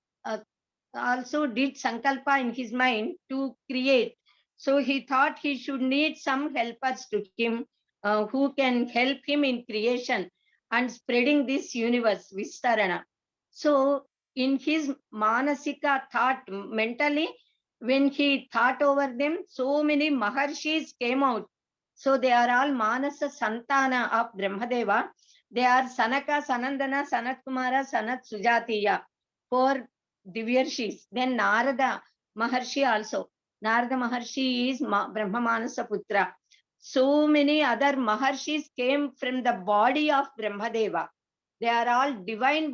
also did Sankalpa in his mind to create. So he thought he should need some helpers to him, who can help him in creation and spreading this universe, Vistarana. So in his manasika thought, mentally, when he thought over them, so many Maharshis came out. So they are all Manasa Santana of Brahmadeva. They are Sanaka, Sanandana, Sanat Kumara, Sanat Sujatiya, 4 Divyarshis. Then Narada Maharshi also. Narada Maharshi is Brahma Manasa Putra. So many other Maharshis came from the body of Brahmadeva. They are all divine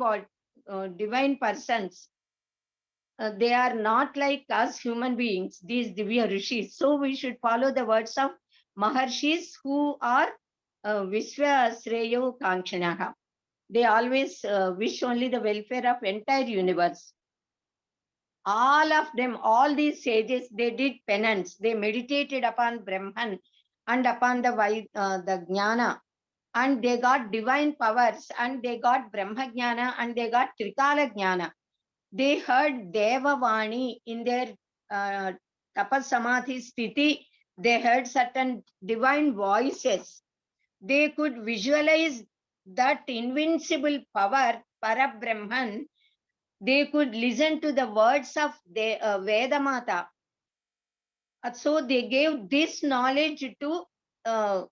persons. They are not like us human beings, these Divya Rishis. So we should follow the words of Maharshis who are Vishwa Sreyo Kanchanaha. They always wish only the welfare of entire universe. All of them, all these sages, they did penance. They meditated upon Brahman and upon the Jnana, and they got divine powers, and they got Brahma Jnana, and they got Trikala Jnana. They heard Devavani in their Tapasamadhi Sthiti. They heard certain divine voices. They could visualize that invincible power, Parabrahman. They could listen to the words of the Veda Mata. So they gave this knowledge to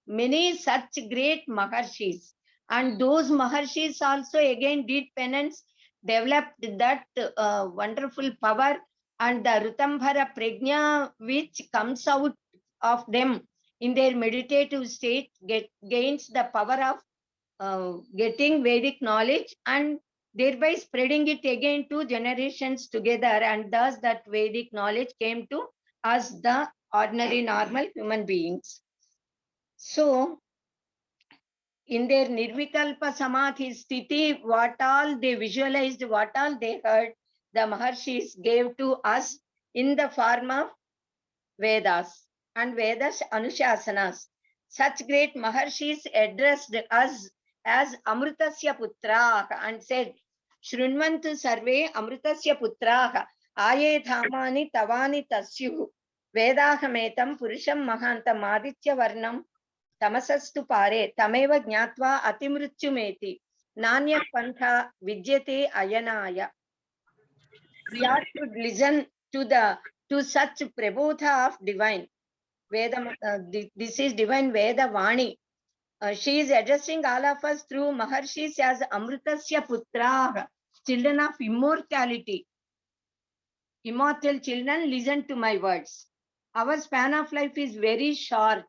many such great Maharshis. And those Maharshis also again did penance, developed that wonderful power, and the Rutambhara Prajna which comes out of them in their meditative state gains the power of getting Vedic knowledge and thereby spreading it again 2 generations together, and thus that Vedic knowledge came to us, the ordinary normal human beings. So in their Nirvikalpa Samadhi Sthiti, what all they visualized, what all they heard, the Maharshis gave to us in the form of Vedas and Vedas Anushasanas. Such great Maharshis addressed us as Amrutasya Putraha and said, Shrunvantu Sarve Amrutasya Putraha Aye Dhamani Tavani Tasyuhu Vedahametam Purusham Mahantam Aditya Varnam Tamasastu Pare Tameva Jnatva Atimrutyumeti Nanya Pantha Vidyate Ayanaya. We are to listen to such prabodha of divine Veda. This is divine Veda Vani. She is addressing all of us through Maharshis as Amrutasya Putra, children of immortality. Immortal children, listen to my words. Our span of life is very short.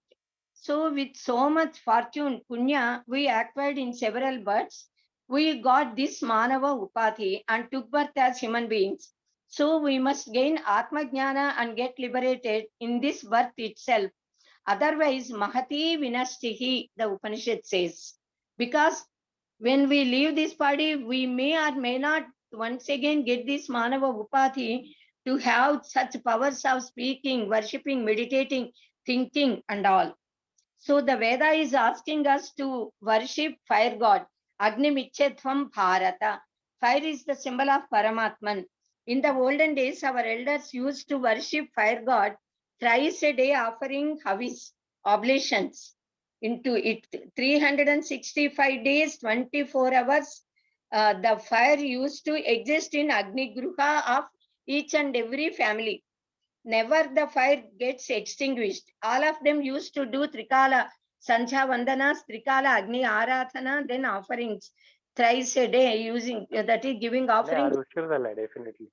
So with so much fortune, punya, we acquired in several births. We got this Manava Upati and took birth as human beings. So we must gain Atma Jnana and get liberated in this birth itself. Otherwise, Mahati Vinastihi, the Upanishad says. Because when we leave this body, we may or may not once again get this Manava Upati to have such powers of speaking, worshipping, meditating, thinking and all. So the Veda is asking us to worship fire god, Agni Michetvam Bharata. Fire is the symbol of Paramatman. In the olden days, our elders used to worship fire god thrice a day, offering havis, oblations into it. 365 days, 24 hours, the fire used to exist in Agni Gruha of each and every family. Never the fire gets extinguished. All of them used to do Trikala Sancha Vandanas, Trikala Agni Arathana, then offerings thrice a day, using that is giving offerings. Definitely.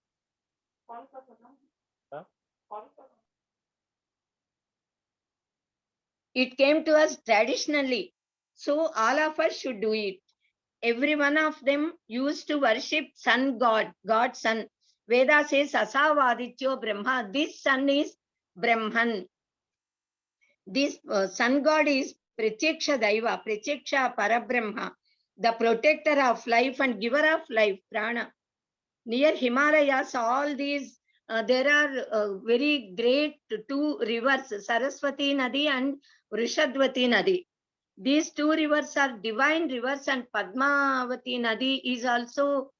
It came to us traditionally. So all of us should do it. Every one of them used to worship sun god, God sun. Veda says Asavadityo Brahma. This sun is Brahman. This sun god is Pratyaksha Daiva, Pratyaksha Parabrahma, the protector of life and giver of life, Prana. Near Himalayas, all these, there are very great 2 rivers, Saraswati Nadi and Vrishadvati Nadi. These 2 rivers are divine rivers, and Padmavati Nadi is also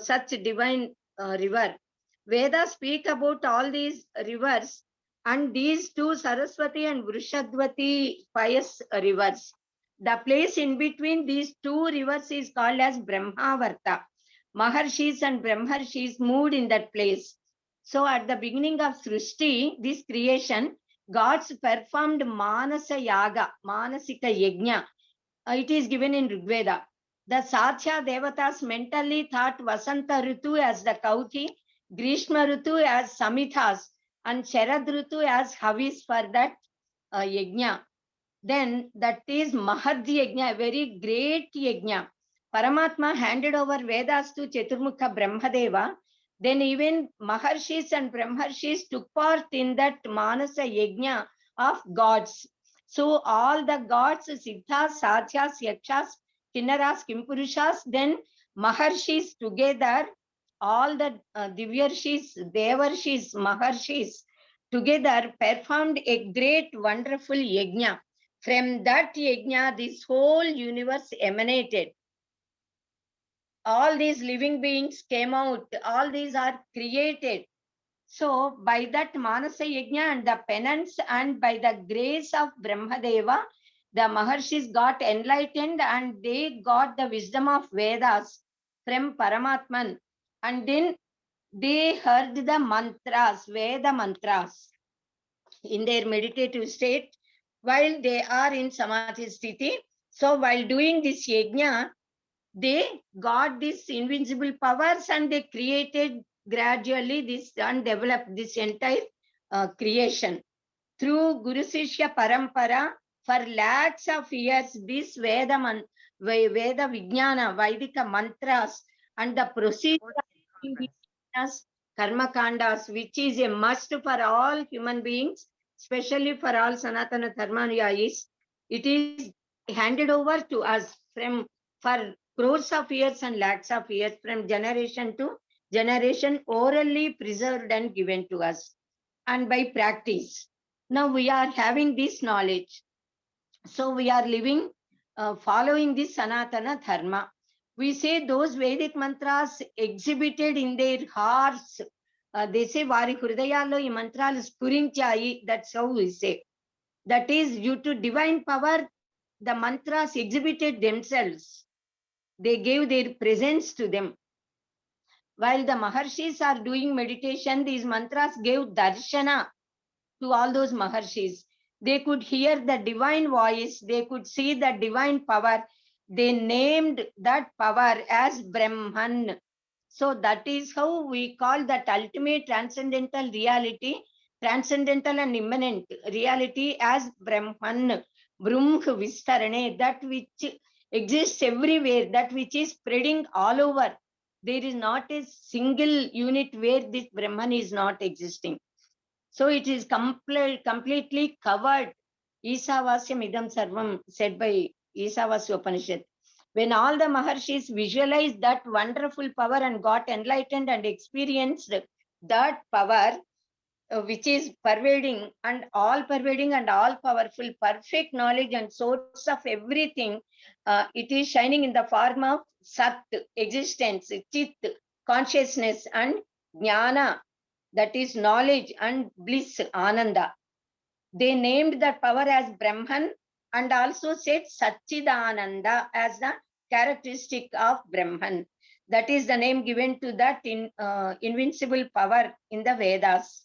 such divine river. Vedas speak about all these rivers, and these 2 Saraswati and Vrishadvati pious rivers. The place in between these two rivers is called as Brahmavarta. Maharshis and Brahmarshis moved in that place. So at the beginning of Srishti, this creation, gods performed Manasa Yaga, Manasika Yajna. It is given in Rigveda. The Satya Devatas mentally thought Vasanta Ritu as the Kauti, Grishma Ritu as Samithas, and Sharad Ritu as Havis for that Yajna. Then that is Mahad Yajna, a very great Yajna. Paramatma handed over Vedas to Chaturmukha Brahmadeva. Then even Maharshis and Brahmarshis took part in that Manasa Yajna of gods. So all the gods, Siddhas, Satyas, Yakshas, Kinnaras, Kimpurushas, then Maharshis together, all the Divyarshis, Devarshis, Maharshis together performed a great, wonderful Yajna. From that Yajna, this whole universe emanated. All these living beings came out, all these are created. So by that Manasa Yajna and the penance and by the grace of Brahmadeva, the Maharshis got enlightened and they got the wisdom of Vedas from Paramatman. And then they heard the mantras, Veda mantras in their meditative state while they are in Samadhi Sthiti. So while doing this Yajna, they got these invincible powers and they created gradually this and developed this entire creation. Through Guru Sishya Parampara, for lakhs of years, this Veda Vijnana, Vaidika mantras and the procedure Karma Kandas, which is a must for all human beings, especially for all Sanatana Dharmanuyayis, it is handed over to us from for crores of years and lakhs of years, from generation to generation, orally preserved and given to us, and by practice. Now we are having this knowledge. So we are living, following this Sanatana Dharma. We say those Vedic mantras exhibited in their hearts. They say Vari Hridayalo ఈ మంత్రాలు స్ఫురించాయి. That's how we say. That is due to divine power, the mantras exhibited themselves. They gave their presence to them. While the Maharshis are doing meditation, these mantras gave darshana to all those Maharshis. They could hear the divine voice, they could see the divine power. They named that power as Brahman. So that is how we call that ultimate transcendental reality, transcendental and immanent reality as Brahman, Brahma Vistarane, that which exists everywhere, that which is spreading all over. There is not a single unit where this Brahman is not existing. So it is completely covered. Isavasyam idam sarvam, said by Isavasya Upanishad. When all the Maharshis visualized that wonderful power and got enlightened and experienced that power, which is pervading and all powerful, perfect knowledge and source of everything, it is shining in the form of Sat, existence, Chit, consciousness, and Jnana, that is knowledge, and bliss, Ananda. They named that power as Brahman and also said Satchidananda as the characteristic of Brahman. That is the name given to that invincible power in the Vedas.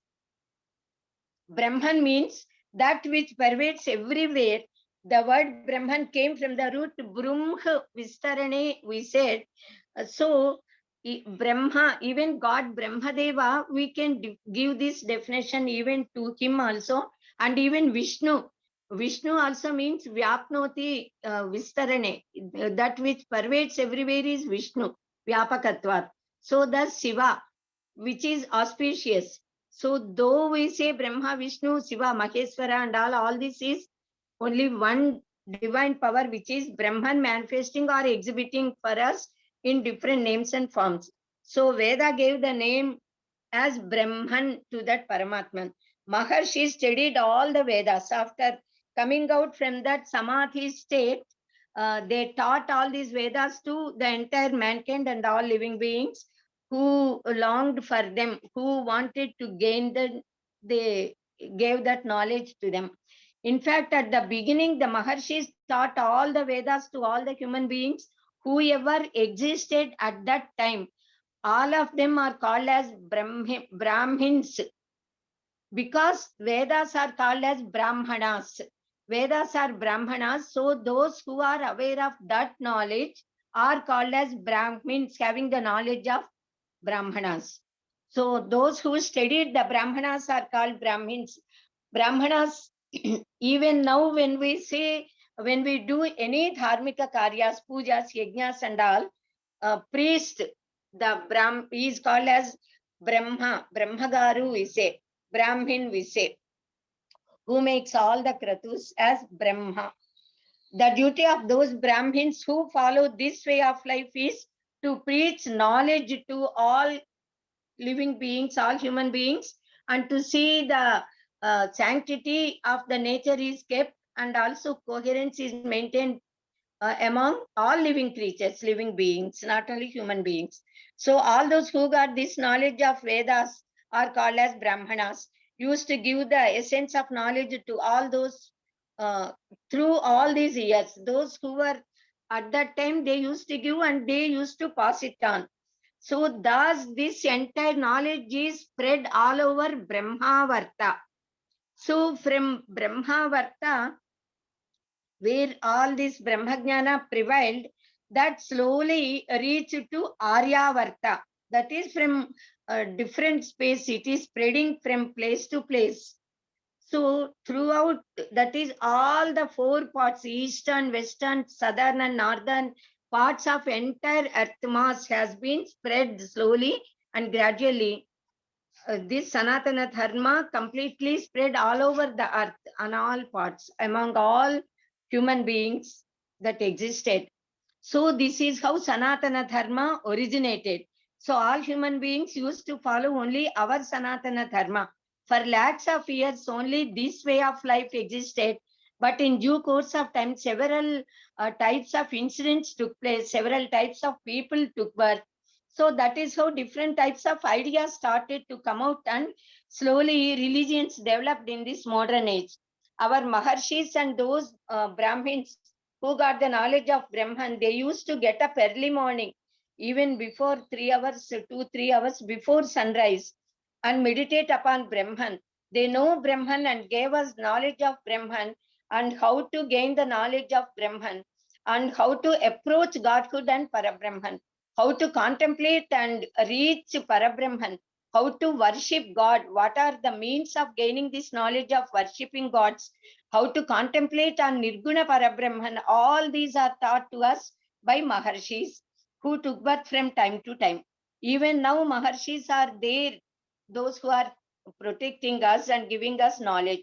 Brahman means that which pervades everywhere. The word Brahman came from the root Brumh Vistarane, we said. So Brahma, even God Brahmadeva, we can give this definition even to him also, and even Vishnu. Vishnu also means Vyapnoti Vistarane, that which pervades everywhere is Vishnu, Vyapakatvat. So the Shiva, which is auspicious. So though we say Brahma, Vishnu, Shiva, Maheshwara and all this is only one divine power, which is Brahman manifesting or exhibiting for us in different names and forms. So Veda gave the name as Brahman to that Paramatman. Maharshi studied all the Vedas. After coming out from that Samadhi state, they taught all these Vedas to the entire mankind and all living beings who longed for them, who wanted to gain them. They gave that knowledge to them. In fact, at the beginning, the Maharshis taught all the Vedas to all the human beings, whoever existed at that time. All of them are called as Brahmins, because Vedas are called as Brahmanas. Vedas are Brahmanas, so those who are aware of that knowledge are called as Brahmins, having the knowledge of Brahmanas. So those who studied the Brahmanas are called Brahmins. Brahmanas, even now when we say, when we do any dharmika karyas, pujas, yajnas and all, priest, the is called as Brahma, Brahmagaru we say, Brahmin we say, who makes all the kratus as Brahma. The duty of those Brahmins who follow this way of life is to preach knowledge to all living beings, all human beings, and to see the sanctity of the nature is kept, and also coherence is maintained among all living creatures, living beings, not only human beings. So all those who got this knowledge of Vedas are called as Brahmanas, used to give the essence of knowledge to all those through all these years. Those who were at that time, they used to give and they used to pass it on. So thus this entire knowledge is spread all over Brahmavarta. So from Brahmavarta, where all this Brahmajnana prevailed, that slowly reached to Aryavarta. That is from a different space. It is spreading from place to place. So throughout, that is all the four parts, eastern, western, southern and northern parts of entire earth mass has been spread slowly and gradually. This Sanaatana Dharma completely spread all over the earth on all parts among all human beings that existed. So this is how Sanaatana Dharma originated. So all human beings used to follow only our Sanaatana Dharma. For lakhs of years, only this way of life existed. But in due course of time, several types of incidents took place, several types of people took birth. So that is how different types of ideas started to come out, and slowly religions developed in this modern age. Our Maharshis and those Brahmins who got the knowledge of Brahman, they used to get up early morning, even before 3 hours, 2-3 hours before sunrise, and meditate upon Brahman. They know Brahman and gave us knowledge of Brahman and how to gain the knowledge of Brahman and how to approach Godhood and Parabrahman, how to contemplate and reach Parabrahman, how to worship God, what are the means of gaining this knowledge of worshipping gods, how to contemplate on Nirguna Parabrahman. All these are taught to us by Maharshis who took birth from time to time. Even now, Maharshis are there, those who are protecting us and giving us knowledge.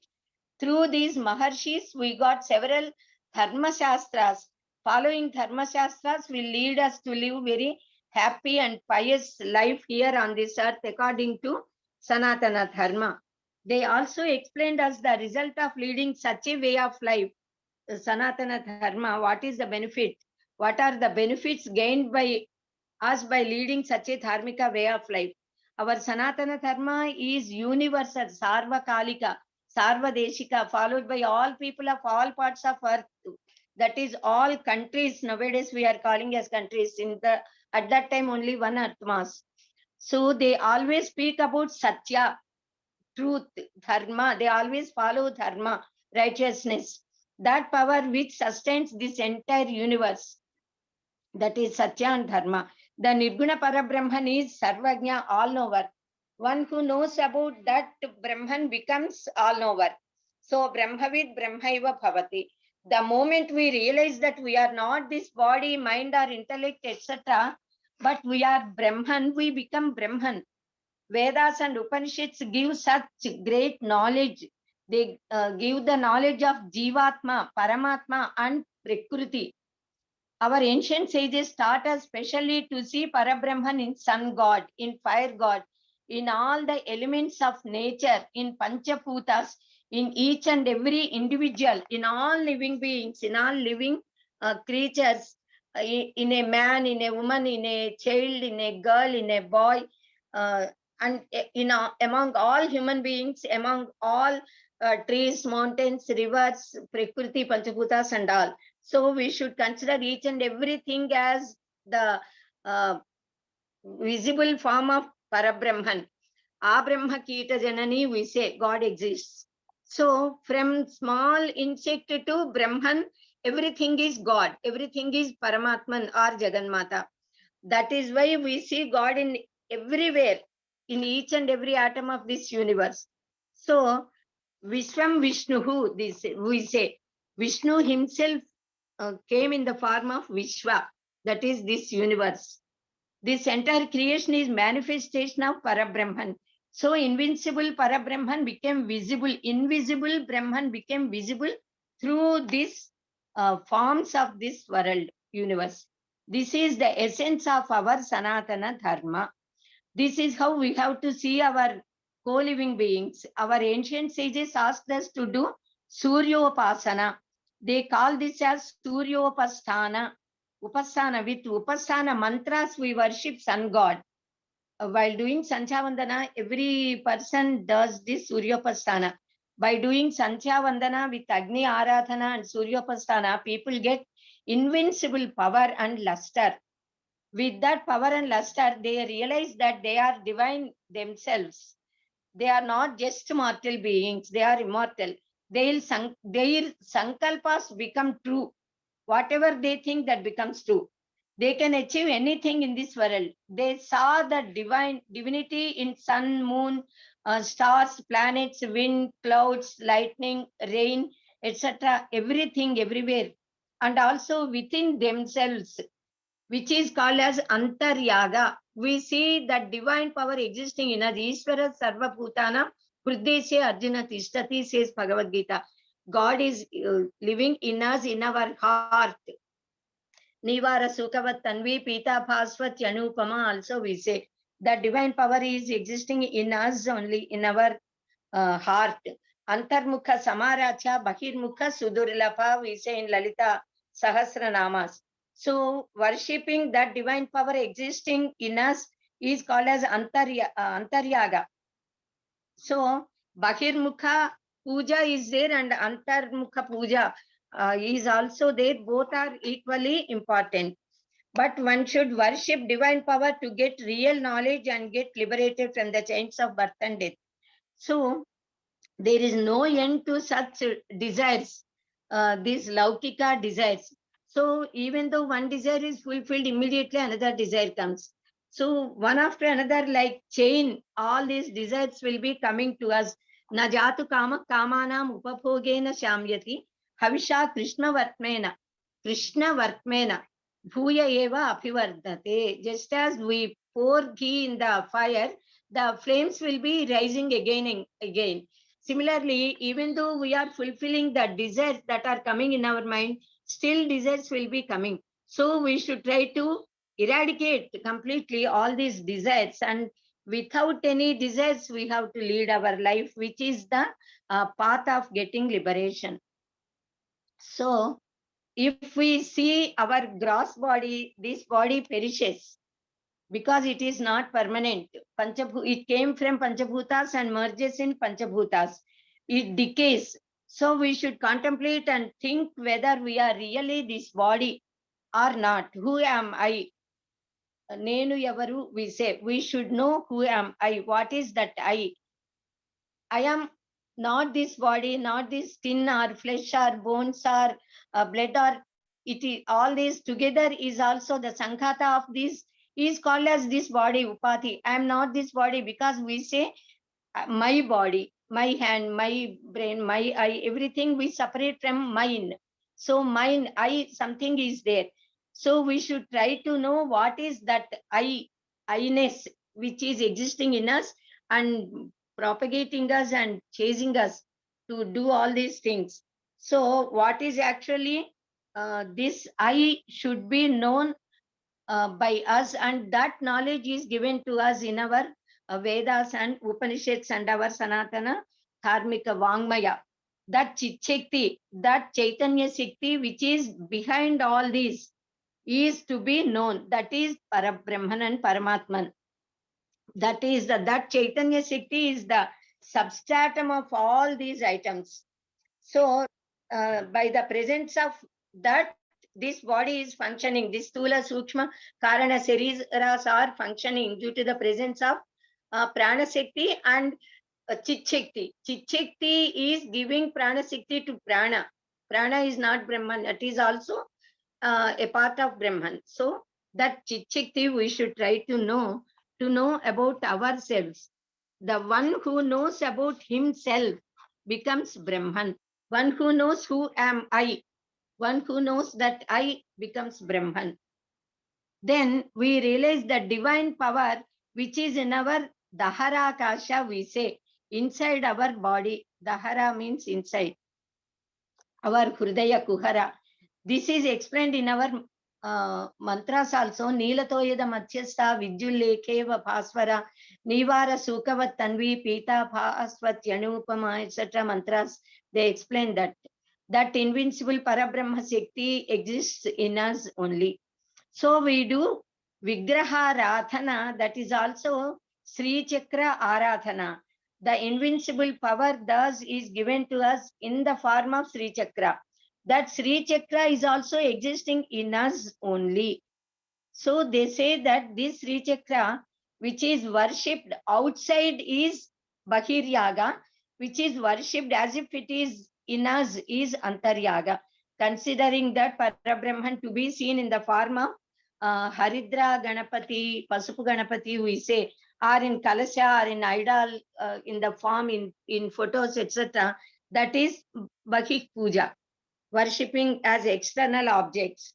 Through these Maharshis, we got several Dharma Shastras. Following Dharma Shastras will lead us to live very happy and pious life here on this earth according to Sanaatana Dharma. They also explained us the result of leading such a way of life, Sanaatana Dharma. What is the benefit? What are the benefits gained by us by leading such a dharmika way of life? Our Sanatana Dharma is universal, Sarvakalika, Sarvadeshika, followed by all people of all parts of earth. That is all countries. Nowadays we are calling as countries. At that time only one earth mass. So they always speak about Satya, truth, Dharma. They always follow Dharma, righteousness. That power which sustains this entire universe. That is Satya and Dharma. The Nirguna Parabrahman is Sarvajna, all knower. One who knows about that Brahman becomes all knower. So Brahmavid Brahmaiva Bhavati. The moment we realize that we are not this body, mind or intellect, etc., but we are Brahman, we become Brahman. Vedas and Upanishads give such great knowledge. They give the knowledge of Jivatma, Paramatma and Prakriti. Our ancient sages taught us specially to see Parabrahman in sun god, in fire god, in all the elements of nature, in Panchaputas, in each and every individual, in all living beings, in all living creatures, in a man, in a woman, in a child, in a girl, in a boy, and among all human beings, among all trees, mountains, rivers, Prakriti, Panchabhutas and all. So we should consider each and everything as the visible form of Parabrahman. Abrahma Kita Janani, we say God exists. So from small insect to Brahman, everything is God, everything is Paramatman or Jaganmata. That is why we see God in everywhere, in each and every atom of this universe. So Vishwam Vishnuhu, this we say. Vishnu himself came in the form of Vishwa, that is this universe. This entire creation is manifestation of Parabrahman. So invincible Parabrahman became visible. Invisible Brahman became visible through these forms of this world, universe. This is the essence of our Sanaatana Dharma. This is how we have to see our co-living beings. Our ancient sages asked us to do Suryopasana. They call this as Suryopasthana. Upasana, with Upasana mantras, we worship sun god. While doing Sanchavandana, every person does this Suryopasthana. By doing Sanchavandana with Agni Aradhana and Suryopasthana, people get invincible power and luster. With that power and luster, they realize that they are divine themselves. They are not just mortal beings, they are immortal. Their sankalpas become true. Whatever they think, that becomes true. They can achieve anything in this world. They saw the divinity in sun, moon, stars, planets, wind, clouds, lightning, rain, etc. Everything, everywhere. And also within themselves, which is called as Antaryaga. We see that divine power existing in us. Ishvara Sarva Bhutana Hrideshe Arjuna Tishtati, says Bhagavad Gita. God is living in us, in our heart. Nivara Sukhavat Tanvi Pita Bhasvat Yanupama, also we say that divine power is existing in us only, in our heart. Antarmukha Samaracha Bahirmukha Sudurlapa, we say in Lalita Sahasranamas. So worshipping that divine power existing in us is called as Antaryaga. So Bahirmukha Puja is there and Antarmukha Puja is also there. Both are equally important. But one should worship divine power to get real knowledge and get liberated from the chains of birth and death. So there is no end to such desires, these Laukika desires. So even though one desire is fulfilled, immediately another desire comes. So one after another, like chain, all these desires will be coming to us. Najatu kama kamanam upabhogena shamyati havisha Krishna vartmena. Krishna vartmena. Bhuya eva apivardate. Just as we pour ghee in the fire, the flames will be rising again and again. Similarly, even though we are fulfilling the desires that are coming in our mind, still desires will be coming. So we should try to eradicate completely all these desires, and without any desires, we have to lead our life, which is the path of getting liberation. So if we see our gross body, this body perishes because it is not permanent. It came from Panchabhutas and merges in Panchabhutas. It decays. So we should contemplate and think whether we are really this body or not. Who am I? Nenu Yavaru, we say. We should know who am I. What is that I? I am not this body, not this skin or flesh or bones or blood, or it is all this together is also the Sankhata of this is called as this body, Upati. I am not this body because we say my body, my hand, my brain, my eye, everything we separate from mine. So mine, I, something is there. So we should try to know what is that I-ness which is existing in us and propagating us and chasing us to do all these things. So what is actually this I should be known by us, and that knowledge is given to us in our Vedas and Upanishads and our Sanatana Dharmika Vangmaya. That Chit-Shakti, that Chaitanya Shakti which is behind all these is to be known. That is Parabrahman and Paramatman. That is that Chaitanya Shakti is the substratum of all these items. So by the presence of that, this body is functioning. This Stula, Sukshma, Karana, Sariras are functioning due to the presence of Prana Shakti and Chit Shakti. Chit Shakti is giving Prana Shakti to Prana. Prana is not Brahman. It is also a part of Brahman. So that Chit Shakti we should try to know about ourselves. The one who knows about himself becomes Brahman. One who knows who am I, one who knows that I becomes Brahman. Then we realize the divine power which is in our Dahara Kasha, we say, inside our body. Dahara means inside. Our Hridaya Kuhara. This is explained in our mantras also. Nilatoyada Mathyastha Vidyulekeva Bhasvara Nivara Sukavat Tanvi Pita Bhasvat Yanupama, etc. mantras. They explain that invincible Parabrahma Shakti exists in us only. So we do Vigraha Rathana, that is also Sri Chakra Arathana. The invincible power thus is given to us in the form of Sri Chakra. That Sri Chakra is also existing in us only. So they say that this Sri Chakra, which is worshipped outside, is Bahiryaga, which is worshipped as if it is in us, is Antaryaga. Considering that Parabrahman to be seen in the form of Haridra Ganapati, Pasupu Ganapati, we say, or in Kalasha, or in idol, in the form, in photos, etc. That is Bahik Puja, worshipping as external objects.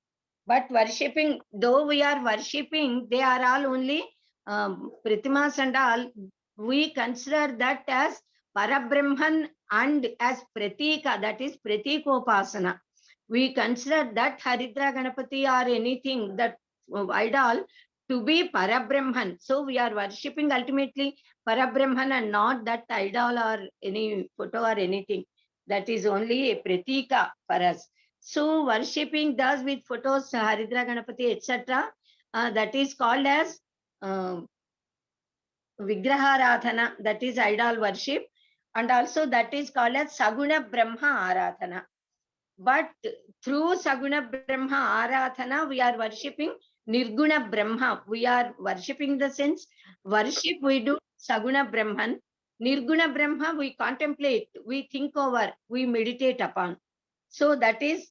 But worshipping, though we are worshipping, they are all only Pritimas and all. We consider that as Parabrahman and as Pratika, that is Pratikopasana. We consider that Haridra Ganapati or anything, that idol, to be Parabrahman. So we are worshipping ultimately Parabrahman and not that idol or any photo or anything. That is only a Pratika for us. So worshipping thus with photos, Haridra Ganapati, etc., that is called as Vigraharadhana, that is idol worship, and also that is called as Saguna Brahma Aradhana. But through Saguna Brahma Aradhana, we are worshipping Nirguna Brahma. We are worshipping the sense, worship we do Saguna Brahman. Nirguna Brahma we contemplate, we think over, we meditate upon. So that is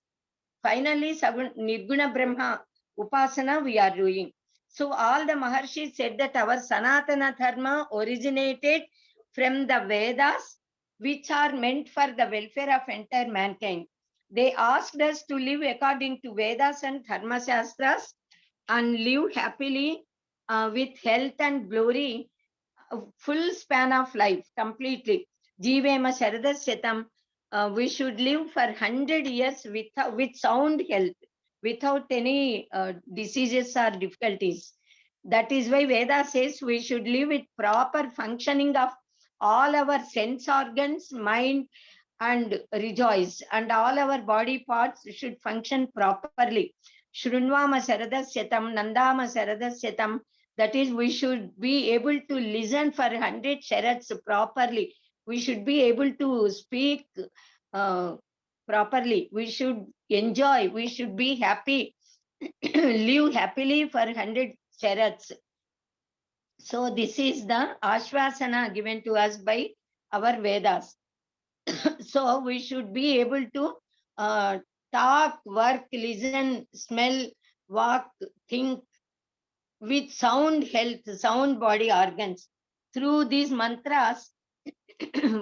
finally Nirguna Brahma Upasana we are doing. So all the Maharshis said that our Sanaatana Dharma originated from the Vedas, which are meant for the welfare of entire mankind. They asked us to live according to Vedas and Dharma Shastras and live happily with health and glory, full span of life completely. Jivema Sharadasyatam. We should live for 100 years with sound health, without any diseases or difficulties. That is why Veda says we should live with proper functioning of all our sense organs, mind, and rejoice, and all our body parts should function properly. Shrunvama Saradasyatam, Nandama Saradasyatam. That is, we should be able to listen for 100 sharats properly. We should be able to speak properly. We should enjoy. We should be happy, live happily for 100 sharats. So this is the Ashvasana given to us by our Vedas. So we should be able to talk, work, listen, smell, walk, think with sound health, sound body organs. Through these mantras,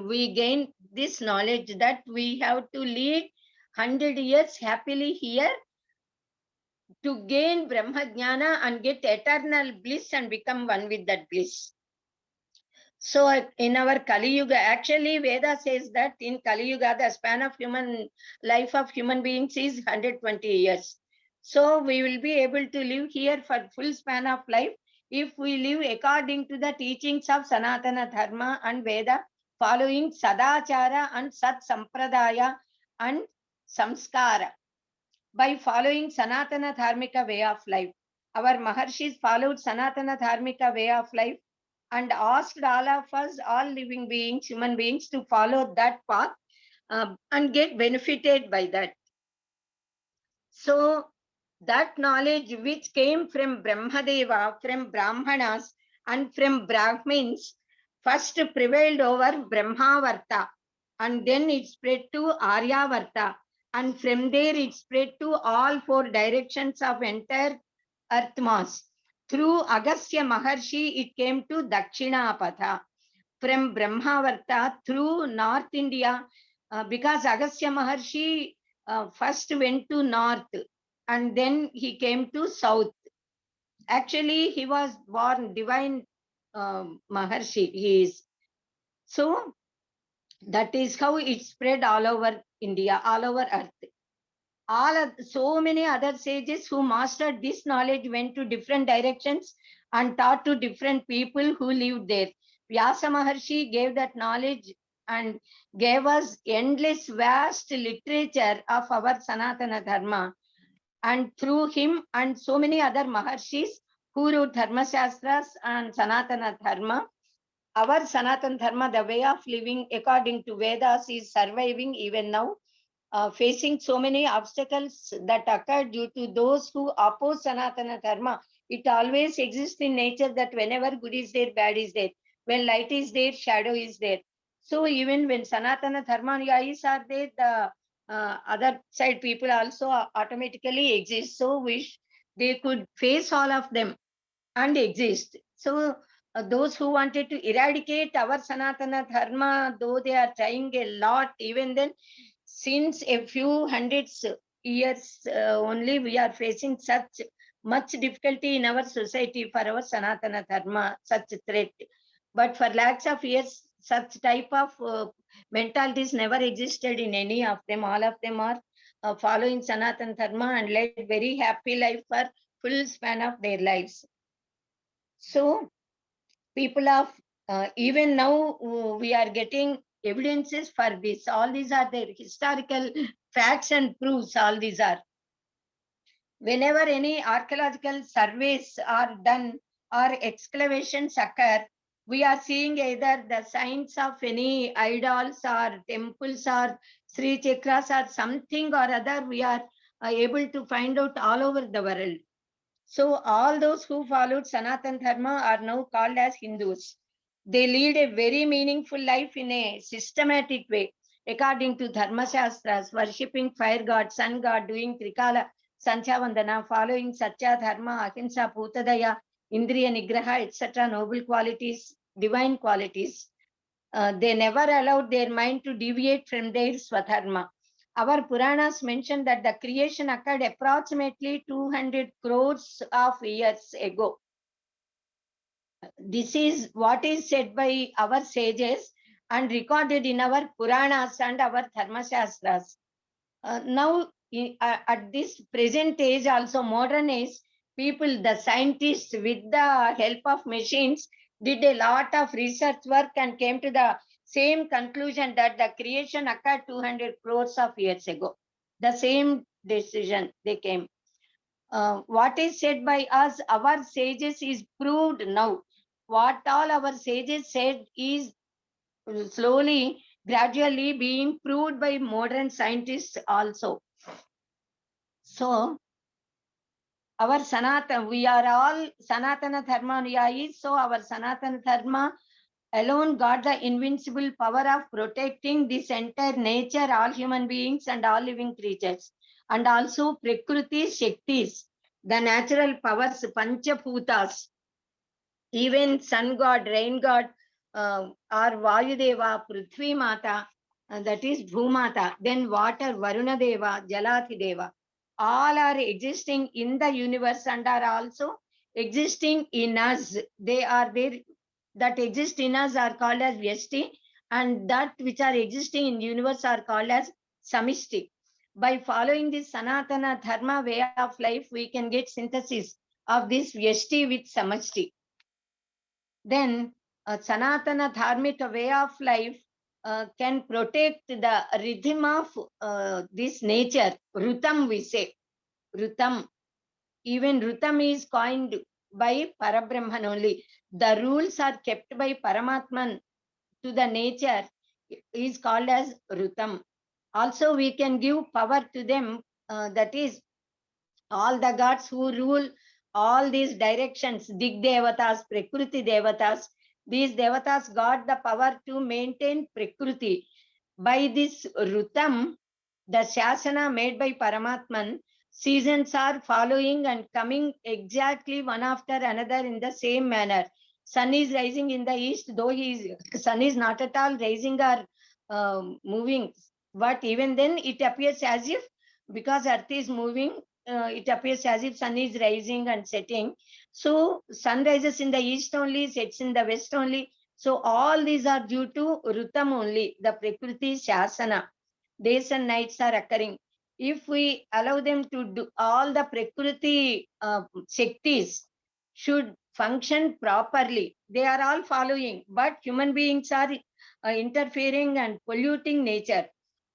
we gain this knowledge that we have to live 100 years happily here to gain Brahma Jnana and get eternal bliss and become one with that bliss. So in our Kali Yuga, actually Veda says that in Kali Yuga, the span of human life of human beings is 120 years. So we will be able to live here for full span of life if we live according to the teachings of Sanaatana Dharma and Veda, following Sadachara and Sat Sampradaya and Samskara. By following Sanatana Dharmika way of life. Our Maharshis followed Sanatana Dharmika way of life and asked all of us, all living beings, human beings, to follow that path and get benefited by that. So that knowledge which came from Brahmadeva, from Brahmanas and from Brahmins, first prevailed over Brahmavarta, and then it spread to Aryavarta, and from there it spread to all four directions of entire earth mass. Through Agastya Maharshi, it came to Dakshinapatha. From Brahmavarta through North India, because Agastya Maharshi first went to north and then he came to south. Actually, he was born divine Maharshi. He is. So that is how it spread all over India, all over earth. So many other sages who mastered this knowledge went to different directions and taught to different people who lived there. Vyasa Maharshi gave that knowledge and gave us endless vast literature of our Sanaatana Dharma. And through him and so many other Maharshis who wrote Dharma Shastras and Sanaatana Dharma, our Sanatana Dharma, the way of living according to Vedas, is surviving even now, facing so many obstacles that occur due to those who oppose Sanatana Dharma. It always exists in nature that whenever good is there, bad is there. When light is there, shadow is there. So even when Sanatana Dharma anuyayis are there, the other side people also automatically exist. So wish they could face all of them and exist. So those who wanted to eradicate our Sanatana Dharma, though they are trying a lot, even then, since a few hundreds years only, we are facing such much difficulty in our society for our Sanatana Dharma, such threat. But for lakhs of years, such type of mentalities never existed in any of them. All of them are following Sanatana Dharma and led very happy life for full span of their lives. So people of even now we are getting evidences for this. All these are their historical facts and proofs. All these are. Whenever any archaeological surveys are done or excavations occur, we are seeing either the signs of any idols or temples or Sri Chakras or something or other. We are able to find out all over the world. So all those who followed Sanatana Dharma are now called as Hindus. They lead a very meaningful life in a systematic way, according to Dharma Shastras, worshipping fire god, sun god, doing Trikala, Sanchavandana, following Satya, Dharma, Ahimsa, Bhutadaya, Indriya Nigraha, etc., noble qualities, divine qualities. They never allowed their mind to deviate from their Swadharma. Our Puranas mention that the creation occurred approximately 200 crores of years ago. This is what is said by our sages and recorded in our Puranas and our Dharma Shastras. Now, at this present age, also modern age, people, the scientists, with the help of machines, did a lot of research work and came to the same conclusion that the creation occurred 200 crores of years ago. The same decision they came. What is said by us, our sages, is proved now. What all our sages said is slowly, gradually being proved by modern scientists also. So, our Sanatana, we are all Sanatana Dharma anuyayis. So, our Sanatana Dharma alone got the invincible power of protecting this entire nature, all human beings and all living creatures. And also Prakriti Shaktis, the natural powers, Pancha-bhutas, even sun god, rain god, or Vayudeva, Prithvi Mata, that is Bhumata, then water, Varuna Deva, Jalathi Deva. All are existing in the universe and are also existing in us. They are there, that exist in us are called as Vyashti, and that which are existing in the universe are called as Samishti. By following this Sanatana Dharma way of life, we can get synthesis of this Vyashti with Samashti. Then Sanatana Dharmika way of life can protect the rhythm of this nature. Rutam, we say. Rutam. Even Rutam is coined by Parabrahman only. The rules are kept by Paramatman to the nature is called as Rutam. Also, we can give power to them, that is, all the gods who rule all these directions, Dig Devatas, Prakriti Devatas, these Devatas got the power to maintain Prakriti. By this Rutam, the Shasana made by Paramatman, seasons are following and coming exactly one after another in the same manner. Sun is rising in the east, though sun is not at all rising or moving, but even then it appears as if, because earth is moving, it appears as if sun is rising and setting. So sun rises in the east only, sets in the west only. So all these are due to Rutam only, the Prakriti Shasana. Days and nights are occurring. If we allow them to do, all the Prakriti Shaktis should function properly. They are all following, but human beings are interfering and polluting nature.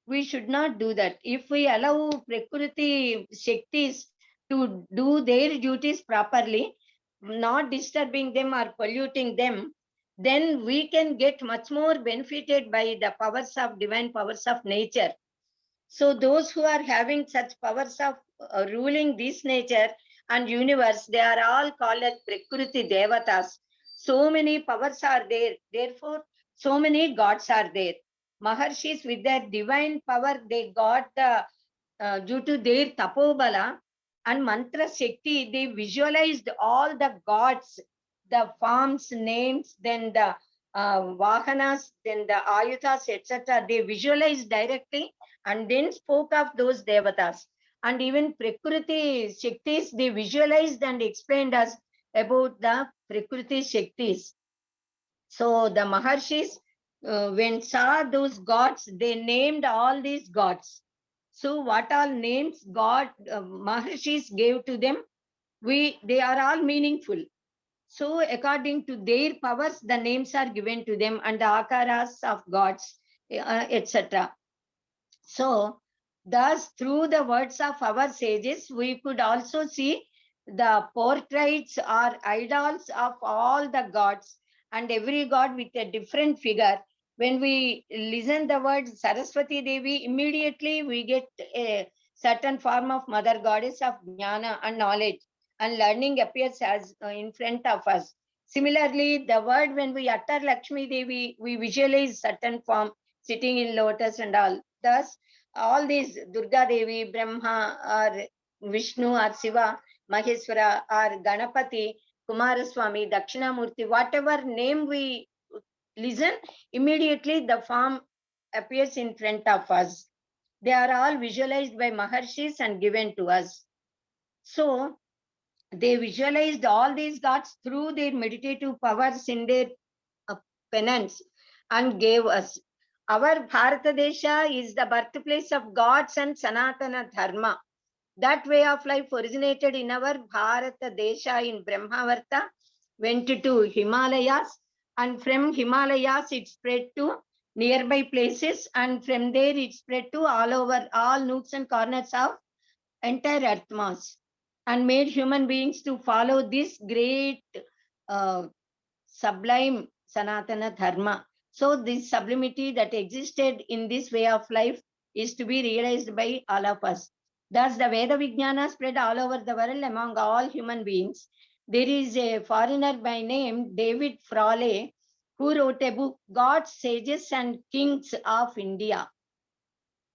We should not do that. If we allow Prakriti Shaktis to do their duties properly, not disturbing them or polluting them, then we can get much more benefited by the powers of divine powers of nature. So those who are having such powers of ruling this nature and universe, they are all called as Prakriti Devatas. So many powers are there. Therefore, so many gods are there. Maharshis with their divine power, they got the, due to their tapobala and mantra shakti, they visualized all the gods, the forms, names, then the vahanas, then the ayuthas, etc. They visualized directly and then spoke of those devatas. And even Prakriti Shaktis, they visualized and explained us about the Prakriti Shaktis. So the Maharshis, when saw those gods, they named all these gods. So what all names God Maharshis gave to them, they are all meaningful. So according to their powers, the names are given to them and the akaras of gods, etc. So thus through the words of our sages, we could also see the portraits or idols of all the gods, and every god with a different figure. When we listen the word Saraswati Devi, immediately we get a certain form of mother goddess of jnana and knowledge, and learning appears as in front of us. Similarly, the word when we utter Lakshmi Devi, we visualize certain form sitting in lotus and all. Thus, all these Durga Devi, Brahma, or Vishnu, or Shiva, Maheswara, or Ganapati, Kumaraswamy, Dakshinamurti, whatever name we listen, immediately the form appears in front of us. They are all visualized by Maharshis and given to us. So they visualized all these gods through their meditative powers in their penance and gave us. Our Bharata Desha is the birthplace of gods and Sanaatana Dharma. That way of life originated in our Bharata Desha in Brahmavarta, went to Himalayas, and from Himalayas it spread to nearby places, and from there it spread to all over, all nooks and corners of entire earth mass, and made human beings to follow this great sublime Sanatana Dharma. So this sublimity that existed in this way of life is to be realized by all of us. Thus the Veda Vijnana spread all over the world among all human beings. There is a foreigner by name David Frawley who wrote a book, Gods, Sages and Kings of India.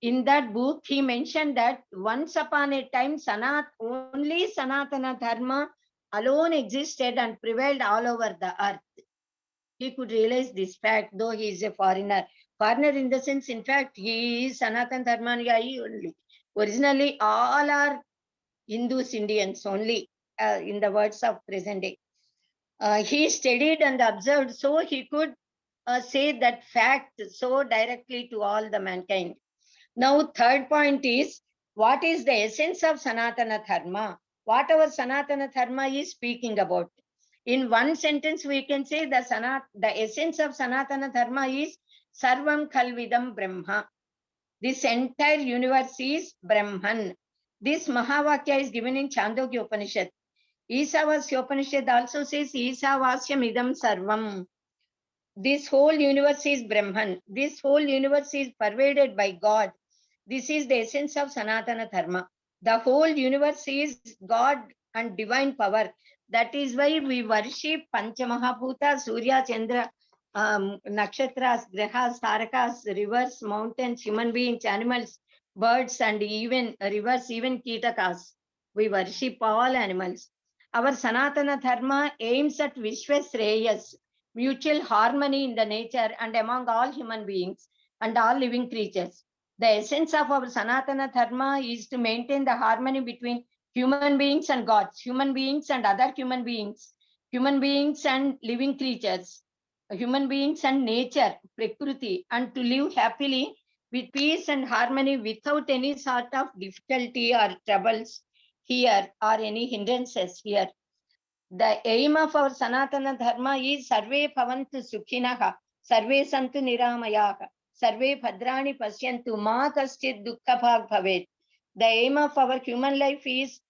In that book, he mentioned that once upon a time, only Sanatana Dharma alone existed and prevailed all over the earth. He could realize this fact, though he is a foreigner. Foreigner in the sense, in fact, he is Sanatana Dharma only. Originally, all are Hindus, Indians only, in the words of present day. He studied and observed, so he could say that fact so directly to all the mankind. Now, third point is, what is the essence of Sanatana Dharma? What our Sanatana Dharma is speaking about. In one sentence, we can say the essence of Sanatana Dharma is Sarvam Khalvidam Brahma. This entire universe is Brahman. This Mahavakya is given in Chandogya Upanishad. Isavasya Upanishad also says, Isavasyam idam sarvam. This whole universe is Brahman. This whole universe is pervaded by God. This is the essence of Sanaatana Dharma. The whole universe is God and divine power. That is why we worship Panchamahabhuta, Surya, Chandra, nakshatras, grahas, tarakas, rivers, mountains, human beings, animals, birds, and even rivers, even kitakas. We worship all animals. Our Sanatana Dharma aims at Vishwasreyas, mutual harmony in the nature and among all human beings and all living creatures. The essence of our Sanatana Dharma is to maintain the harmony between human beings and gods, human beings and other human beings and living creatures, human beings and nature, Prakriti, and to live happily with peace and harmony without any sort of difficulty or troubles here or any hindrances here. The aim of our Sanatana Dharma is Sarve Bhavantu Sukhinaha, Sarve Santu Niramayaha, Sarve Bhadrani Pasyantu, Ma Kaschid Dukkha Bhag Bhavet. The aim of our human life is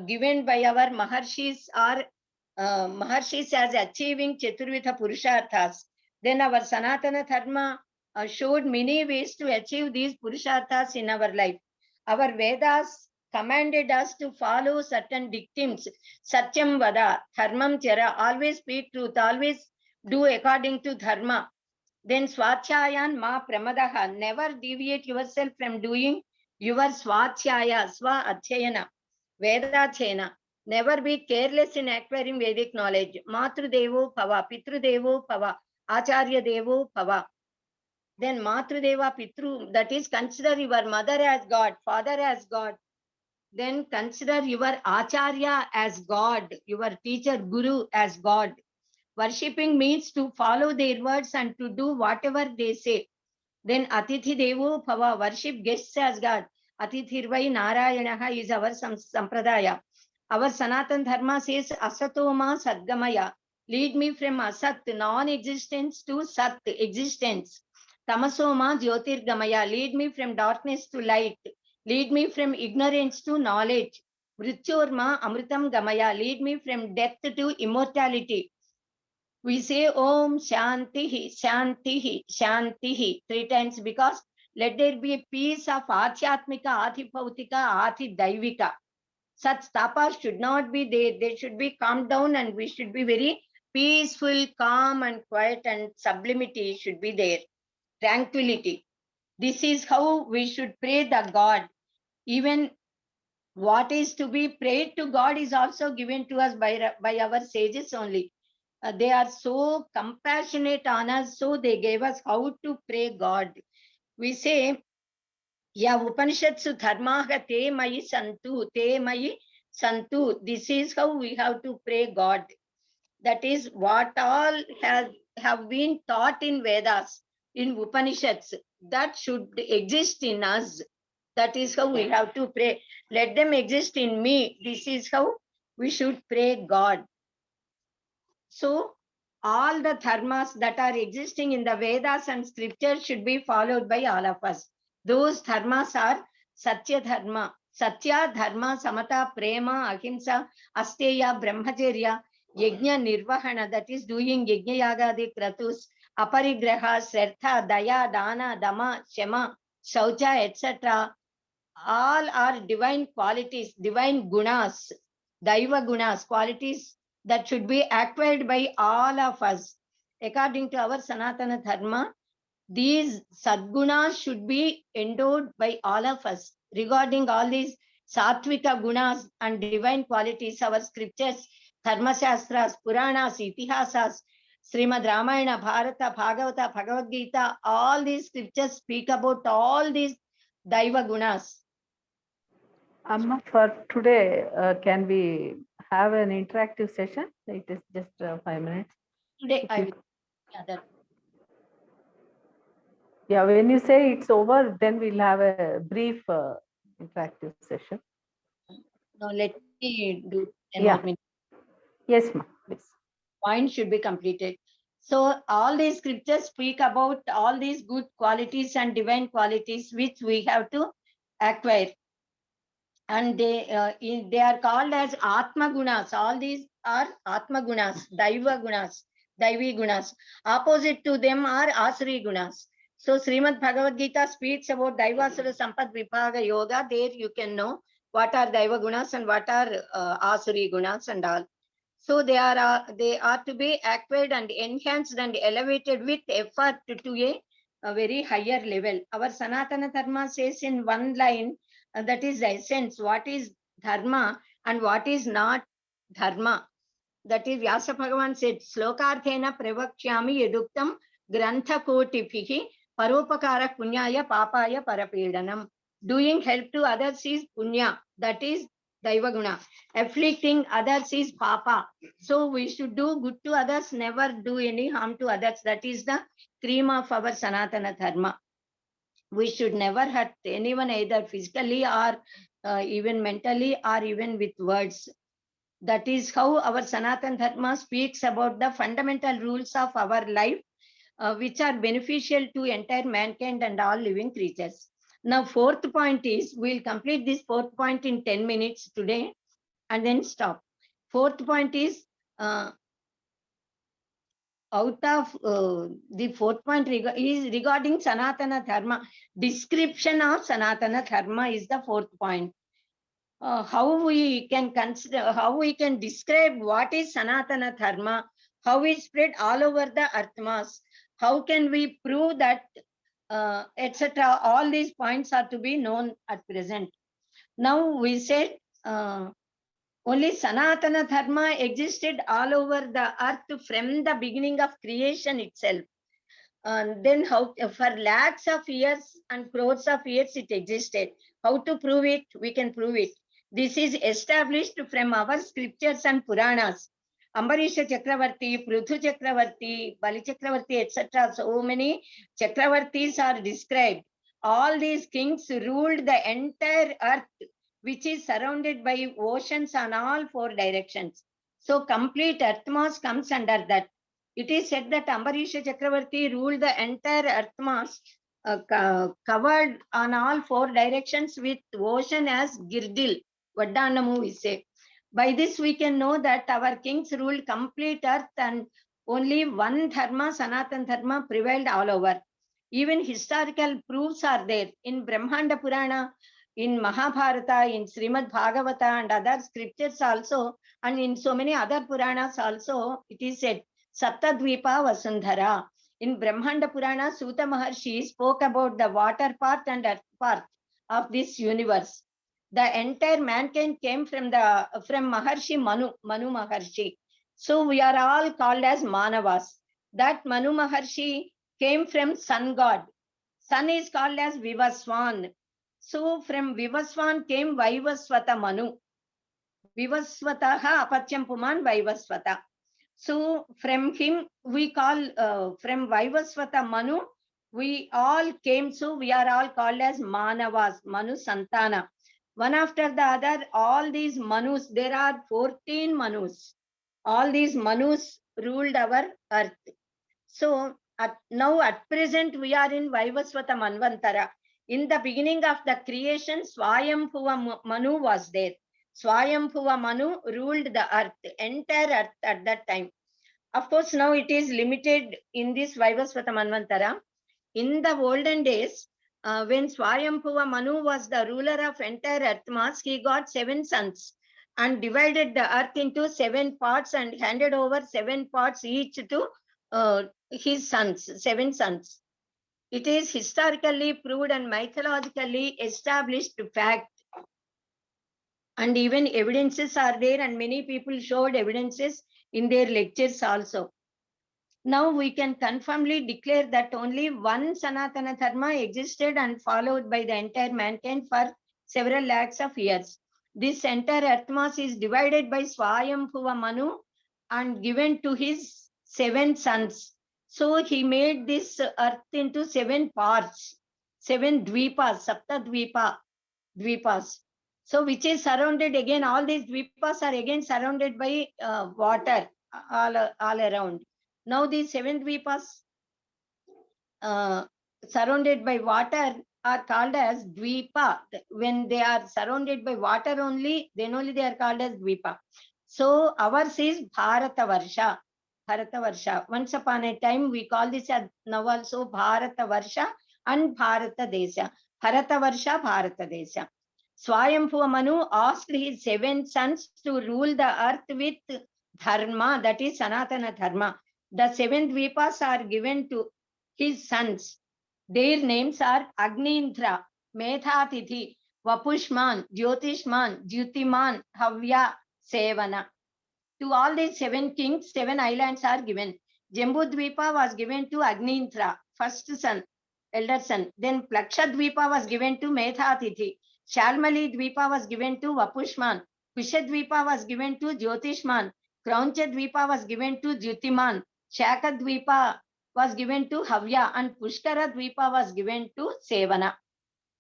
given by our Maharshis or Maharshis as achieving Chaturvitha Purusharthas. Then our Sanatana Dharma showed many ways to achieve these Purusharthas in our life. Our Vedas commanded us to follow certain dictums. Satyam Vada, Dharmam Chara, always speak truth, always do according to Dharma. Then Swachayan Ma Pramadaha, never deviate yourself from doing your Swachaya, Swa Achyayana, Vedachena. Never be careless in acquiring Vedic knowledge. Matru Devo Pava, Pitru Devo Pava, Acharya Devo Pava. Then Matru Deva Pitru, that is consider your mother as God, father as God. Then consider your Acharya as God, your teacher, Guru as God. Worshipping means to follow their words and to do whatever they say. Then Atithi Devo Bhava, worship guests as God. Atithirvai Narayanaha is our sampradaya. Our Sanatan Dharma says Asatoma Sadgamaya. Lead me from Asat, non-existence, to Sat, existence. Tamasoma Jyotirgamaya. Lead me from darkness to light. Lead me from ignorance to knowledge. Mrityurma Amritam Gamaya. Lead me from death to immortality. We say Om Shantihi, Shantihi, Shantihi 3 times because let there be a peace of Adhyatmika, Adhipautika, Adhidaivika. Such tapas should not be there. They should be calmed down and we should be very peaceful, calm and quiet, and sublimity should be there. Tranquility. This is how we should pray the God. Even what is to be prayed to God is also given to us by our sages only. They are so compassionate on us, so they gave us how to pray God. We say, Ya Upanishatsu Dharmaha Te Mayi Santu, Te Mayi Santu. This is how we have to pray God. That is what all have been taught in Vedas, in Upanishads. That should exist in us. That is how we have to pray. Let them exist in me. This is how we should pray God. So, all the dharmas that are existing in the Vedas and scriptures should be followed by all of us. Those dharmas are Satya Dharma, Satya Dharma, Samata, Prema, Ahimsa, Asteya, Brahmacharya, Yajna Nirvahana, that is doing Yajna Yagadi Kratus, Aparigraha, Srartha, Daya, Dana, Dama, Shema, Shaucha, etc. All are divine qualities, divine gunas, Daiva gunas, qualities that should be acquired by all of us. According to our Sanatana Dharma, these sadgunas should be endowed by all of us. Regarding all these sattvika gunas and divine qualities, our scriptures, Dharma Shastras, Puranas, Itihasas, Srimad Ramayana, Bharata, Bhagavata, Bhagavad Gita, all these scriptures speak about all these Daiva gunas. Amma, for today, can we have an interactive session? It is just 5 minutes. Today, If I you- will. Yeah, when you say it's over, then we'll have a brief interactive session. No, let me do 10 Yeah. more minutes. Yes, ma'am, please. Point should be completed. So all these scriptures speak about all these good qualities and divine qualities which we have to acquire. and they are called as Atma Gunas. All these are Atma Gunas, Daiva Gunas, Daivi Gunas. Opposite to them are Asuri Gunas. So Srimad Bhagavad Gita speaks about Daivasura Sampat Vibhaga Yoga. There you can know what are Daiva Gunas and what are Asuri Gunas and all. So they are to be acquired and enhanced and elevated with effort to a very higher level. Our Sanatana Dharma says in one line, that is the essence, what is Dharma and what is not Dharma. That is Vyasa Bhagavan said, Slokarthena Pravakshami Yeduktam Grantha Kotipihi Paropakara Punyaya Papaya Parapedanam. Doing help to others is Punya, that is Daiva Guna. Afflicting others is Papa. So we should do good to others, never do any harm to others. That is the cream of our Sanatana Dharma. We should never hurt anyone, either physically or even mentally or even with words. That is how our Sanatana Dharma speaks about the fundamental rules of our life, which are beneficial to entire mankind and all living creatures. Now, fourth point is, we'll complete this fourth point in 10 minutes today and then stop. Fourth point is, out of the fourth point is regarding Sanatana Dharma. Description of Sanatana Dharma is the fourth point. How we can consider, how we can describe what is Sanatana Dharma, how it spread all over the Atmas, how can we prove that, etc. All these points are to be known at present. Now we said only Sanatana Dharma existed all over the earth from the beginning of creation itself. Then how, for lakhs of years and crores of years it existed. How to prove it? We can prove it. This is established from our scriptures and Puranas. Ambarisha Chakravarti, Pruthu Chakravarti, Bali Chakravarti, etc. So many Chakravartis are described. All these kings ruled the entire earth, which is surrounded by oceans on all four directions. So complete earth mass comes under that. It is said that Ambarisha Chakravarti ruled the entire earth mass, covered on all four directions with ocean as Girdil, Vaddanamu we say. By this we can know that our kings ruled complete earth and only one Dharma, Sanatana Dharma, prevailed all over. Even historical proofs are there in Brahmanda Purana, in Mahabharata, in Srimad Bhagavata and other scriptures also, and in so many other Puranas also, it is said, Saptadvipa Vasundhara. In Brahmanda Purana, Suta Maharshi spoke about the water part and earth part of this universe. The entire mankind came from Maharshi Manu Maharshi. So we are all called as Manavas. That Manu Maharshi came from sun god. Sun is called as Vivaswan. So from Vivaswan came Vaivasvata Manu. Vivasvataha Apachyam Puman Vaivasvata. So from him we call, from Vaivasvata Manu, we all came, so we are all called as Manavas, Manu Santana. One after the other, all these Manus, there are 14 Manus. All these Manus ruled our earth. So now at present we are in Vaivasvata Manvantara. In the beginning of the creation, Swayambhuva Manu was there. Swayambhuva Manu ruled the earth, entire earth at that time. Of course, now it is limited in this Vaivasvata Manvantara. In the olden days, when Swayambhuva Manu was the ruler of entire earth mass, he got 7 sons and divided the earth into 7 parts and handed over 7 parts each to his sons, 7 sons. It is historically proved and mythologically established fact. And even evidences are there, and many people showed evidences in their lectures also. Now we can confirmly declare that only one Sanatana Dharma existed and followed by the entire mankind for several lakhs of years. This entire earth mass is divided by Swayambhuva Manu and given to his 7 sons. So he made this earth into 7 parts, 7 dvipas, Sapta dvipas. So which is surrounded again, all these dvipas are again surrounded by water all around. Now these 7 dvipas surrounded by water are called as Dvipa. When they are surrounded by water only, then only they are called as Dvipa. So ours is Bharatavarsha. Bharatavarsha. Once upon a time, we call this as now also Bharatavarsha and Bharata Desha. Bharatavarsha, Bharata Desha. Swayambhuva Manu asked his 7 sons to rule the earth with Dharma, that is Sanaatana Dharma. The 7 Dvipas are given to his sons. Their names are Agnindra, Medhatithi, Vapushman, Jyotishman, Jyutiman, Havya, Sevana. To all these 7 kings, 7 islands are given. Jambudvipa was given to Agnindra, first son, elder son. Then Plakshadvipa was given to Medhatithi. Shalmali Dvipa was given to Vapushman. Kushadvipa was given to Jyotishman. Kraunchadvipa was given to Jyutiman. Shakadvipa was given to Havya, and Pushkara Dvipa was given to Sevana.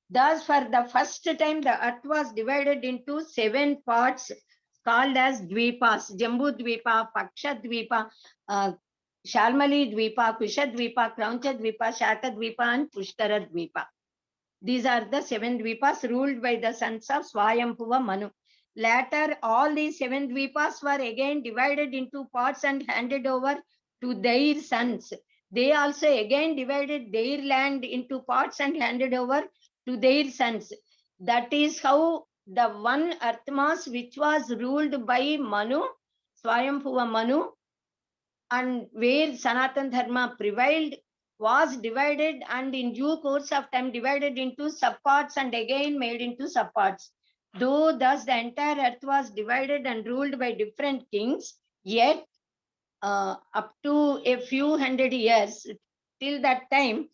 Thus, for the first time, the earth was divided into 7 parts called as Dvipas: Jambu Dvipa, Paksha Dvipa, Shalmali Dvipa, Kusha Dvipa, Krauncha Dvipa, Shaka Dvipa, and Pushkara Dvipa. These are the 7 Dvipas ruled by the sons of Swayambhuva Manu. Later, all these 7 Dvipas were again divided into parts and handed over to their sons. They also again divided their land into parts and handed over to their sons. That is how the one earth mass which was ruled by Manu, Swayambhuva Manu, and where Sanatana Dharma prevailed, was divided and in due course of time divided into subparts and again made into subparts. Though thus the entire earth was divided and ruled by different kings, yet up to a few hundred years, till that time,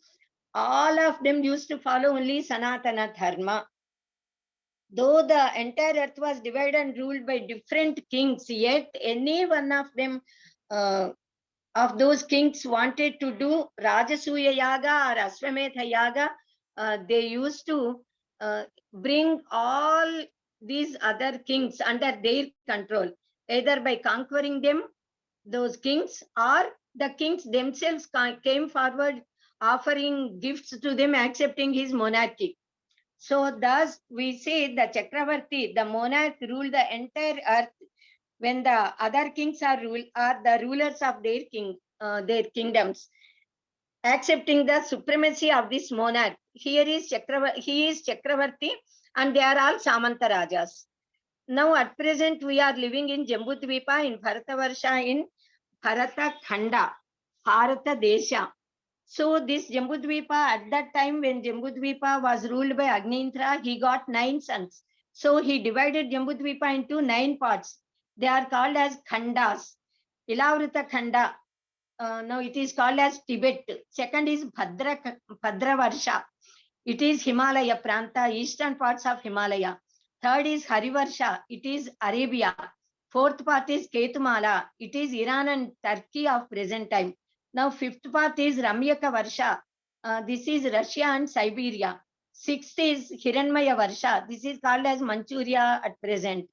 all of them used to follow only Sanatana Dharma. Though the entire earth was divided and ruled by different kings, yet any one of them of those kings wanted to do Rajasuya Yaga or Aswamedha Yaga, they used to bring all these other kings under their control, either by conquering them, those kings, or the kings themselves came forward offering gifts to them, accepting his monarchy. So thus we say the Chakravarti, the monarch, ruled the entire earth, when the other kings are the rulers of their kingdoms, accepting the supremacy of this monarch. He is Chakravarti, and they are all Samanta Rajas. Now at present we are living in Jambudvipa, in Bharatavarsha, in Bharata Khanda, Bharata Desha. So this Jambudvipa, at that time when Jambudvipa was ruled by Agnindra, he got 9 sons. So he divided Jambudvipa into 9 parts. They are called as Khandas. Ilavrita Khanda, now it is called as Tibet. Second is Bhadravarsha. It is Himalaya Pranta, eastern parts of Himalaya. Third is Harivarsha. It is Arabia. Fourth part is Ketumala. It is Iran and Turkey of present time. Now, 5th part is Ramyaka Varsha. This is Russia and Siberia. 6th is Hiranmaya Varsha. This is called as Manchuria at present.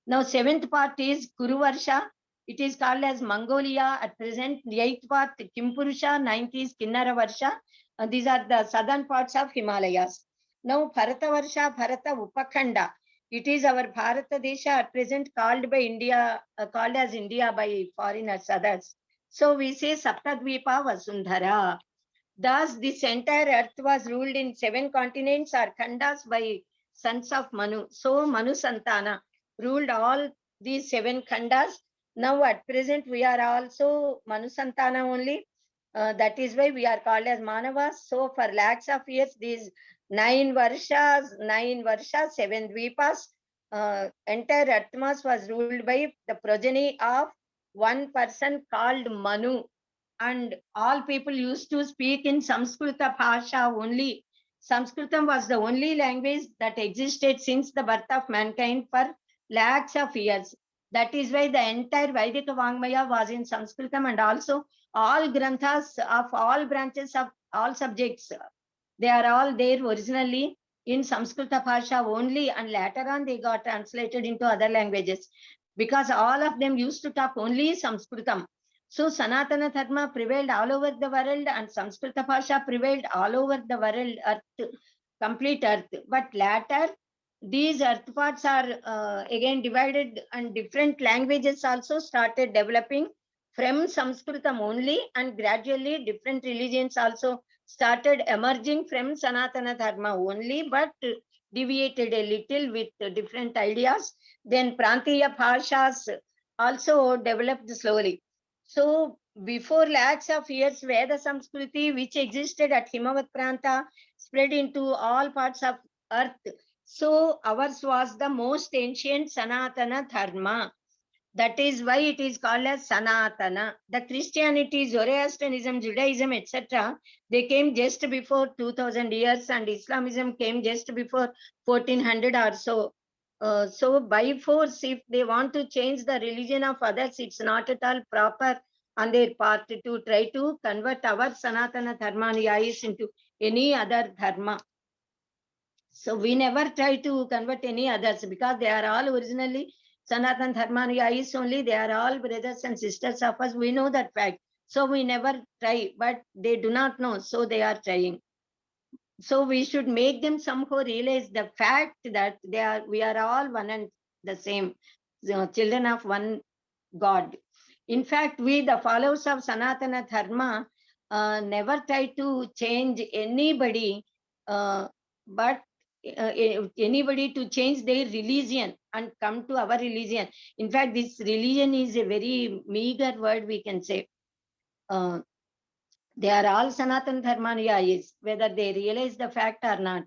Now, 7th part is Kuru Varsha. It is called as Mongolia at present. 8th part Kimpurusha. 9th is Kinnara Varsha. These are the southern parts of Himalayas. Now, Bharata Varsha, Bharata Upakhanda. It is our Bharata Desha at present called by India, called as India by foreigners, others. So we say Saptadvipa Vasundhara. Thus, this entire earth was ruled in 7 continents or khandas by sons of Manu. So Manu Santana ruled all these 7 khandas. Now at present we are also Manu Santana only. That is why we are called as Manavas. So for lakhs of years, these 9 varshas, 7 dvipas, entire earth mass was ruled by the progeny of one person called Manu. And all people used to speak in Samskrita Bhasha only. Sanskritam was the only language that existed since the birth of mankind for lakhs of years. That is why the entire Vedic Vangmaya was in Sanskritam, and also all granthas of all branches of all subjects, they are all there originally in Samskrita Bhasha only, and later on they got translated into other languages, because all of them used to talk only Sanskritam. So Sanatana Dharma prevailed all over the world, and Samskrita Bhasha prevailed all over the world, earth, complete earth. But later, these earth parts are again divided, and different languages also started developing from Sanskritam only, and gradually different religions also started emerging from Sanatana Dharma only, but deviated a little with different ideas. Then Prantiya Bhashas also developed slowly. So before lakhs of years, Veda Samskruti, which existed at Himavat Pranta, spread into all parts of earth. So ours was the most ancient Sanatana Dharma. That is why it is called as Sanaatana. The Christianity, Zoroastrianism, Judaism, etc., they came just before 2000 years, and Islamism came just before 1400 or so. So by force, if they want to change the religion of others, it's not at all proper on their part to try to convert our Sanatana Dharmaniyais into any other Dharma. So we never try to convert any others, because they are all originally Sanatan Dharmaniyais only. They are all brothers and sisters of us. We know that fact. So we never try, but they do not know. So they are trying. So we should make them somehow realize the fact that we are all one and the same, children of one God. In fact, we, the followers of Sanatana Dharma, never try to change anybody, but anybody to change their religion and come to our religion. In fact, this religion is a very meager word, we can say. They are all Sanatan Dharmaniyais, whether they realize the fact or not.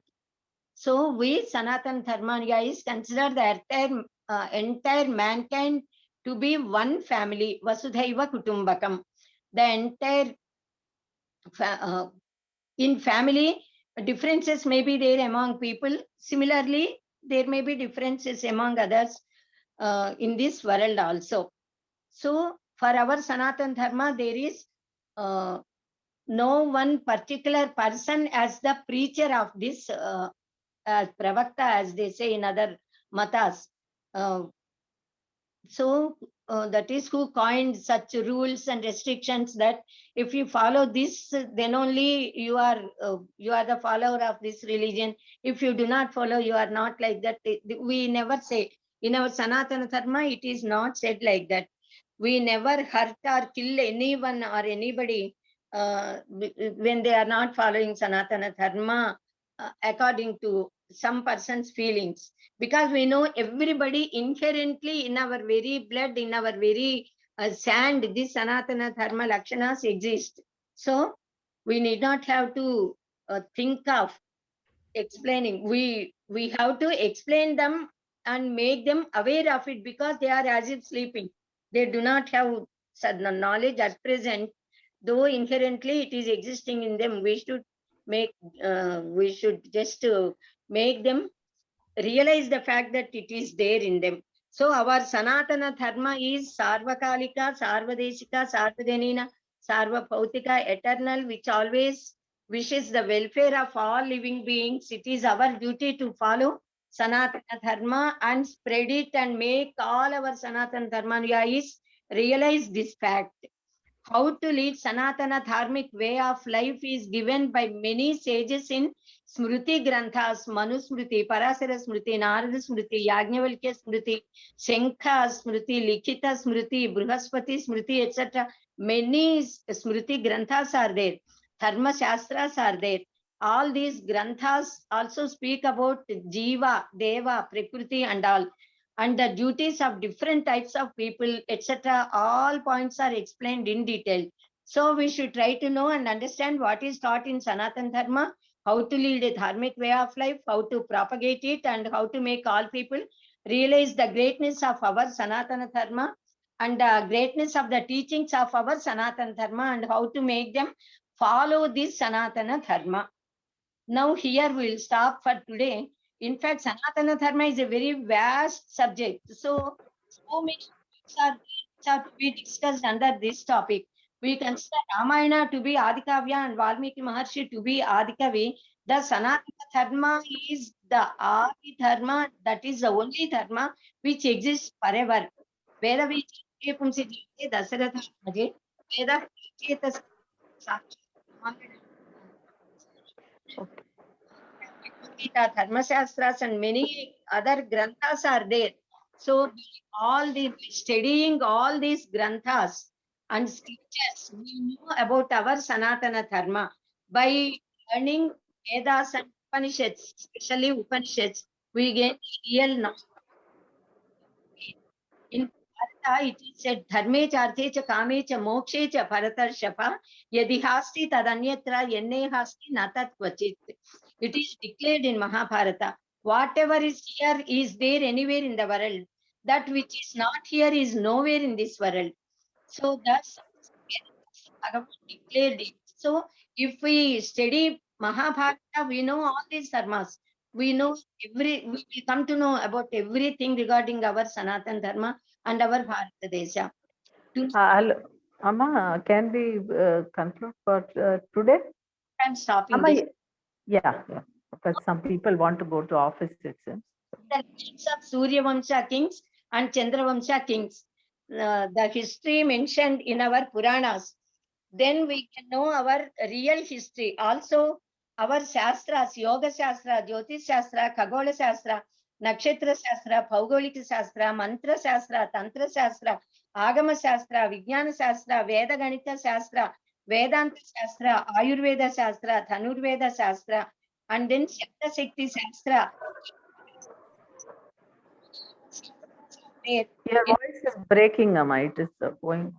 So we, Sanatan Dharmaniyais, consider the entire mankind to be one family, Vasudhaiva Kutumbakam. The entire in family, differences may be there among people. Similarly, there may be differences among others in this world also. So for our Sanatan Dharma, there is no one particular person as the preacher of this Pravakta, as they say in other matas. So that is who coined such rules and restrictions, that if you follow this, then only you are the follower of this religion. If you do not follow, you are not like that. We never say. In our Sanatana Dharma, it is not said like that. We never hurt or kill anyone or anybody when they are not following Sanatana Dharma according to some person's feelings, because we know everybody inherently in our very blood, in our very sand, this Sanatana Dharma Lakshanas exist. So we need not have to think of explaining. We have to explain them and make them aware of it, because they are as if sleeping. They do not have knowledge at present, though inherently it is existing in them. We should just make them realize the fact that it is there in them. So our Sanatana Dharma is Sarvakalika, Sarvadeshika, Sarvadenina, Sarvabhautika, eternal, which always wishes the welfare of all living beings. It is our duty to follow Sanatana Dharma and spread it, and make all our Sanatana Dharmaniyais realize this fact. How to lead Sanatana Dharmic way of life is given by many sages in Smruti Granthas, Manu Smruti, Parasara Smruti, Narada Smruti, Yajnavalkya Smruti, Shankha Smruti, Likhita Smruti, Brihaspati Smruti, etc. Many Smruti Granthas are there. Dharma Shastras are there. All these Granthas also speak about Jiva, Deva, Prakriti and all, and the duties of different types of people, etc. All points are explained in detail. So we should try to know and understand what is taught in Sanatana Dharma, how to lead a dharmic way of life, how to propagate it, and how to make all people realize the greatness of our Sanatana Dharma and the greatness of the teachings of our Sanatana Dharma, and how to make them follow this Sanatana Dharma. Now here we'll stop for today. In fact, Sanatana Dharma is a very vast subject. So many topics are to be discussed under this topic. We consider Ramayana to be Adikavya and Valmiki Maharshi to be Adikavi. The Sanatana Dharma is the Adi Dharma, that is the only Dharma which exists forever. Veda Vichye Pumsi Jite Dasaratha Maje, Veda Vichye Okay. Gita, Dharma Shastras, and many other granthas are there. So all the studying all these granthas and scriptures, we know about our Sanatana Dharma by learning Vedas and Upanishads, especially Upanishads. We get real knowledge. In Bharata, it is said, Dharme cha arthe cha kame cha mokshe cha bharatar shapa yadi hasti tadanyatra yenne hasti natat kvachit. It is declared in Mahabharata. Whatever is here is there anywhere in the world. That which is not here is nowhere in this world. So thus, Bhagavan declared it. So if we study Mahabharata, we know all these dharmas. We know we will come to know about everything regarding our Sanatana Dharma and our Bharata Desha. Amma, can we conclude for today? I'm stopping Amma, this. yeah, because some people want to go to office, it seems. The names of Surya Vamsha kings and Chandra Vamsha kings, the history mentioned in our Puranas, then we can know our real history. Also, our Shastras, Yoga Shastra, Jyotish Shastra, Khagola Shastra, Nakshatra Shastra, Bhaugolika Shastra, Mantra Shastra, Tantra Shastra, Agama Shastra, Vijnana Shastra, Veda Ganita Shastra, Vedanta Shastra, Ayurveda Shastra, Dhanurveda Shastra, and then Shakta Shakti Shastra. Your voice is breaking, Amma. It is going.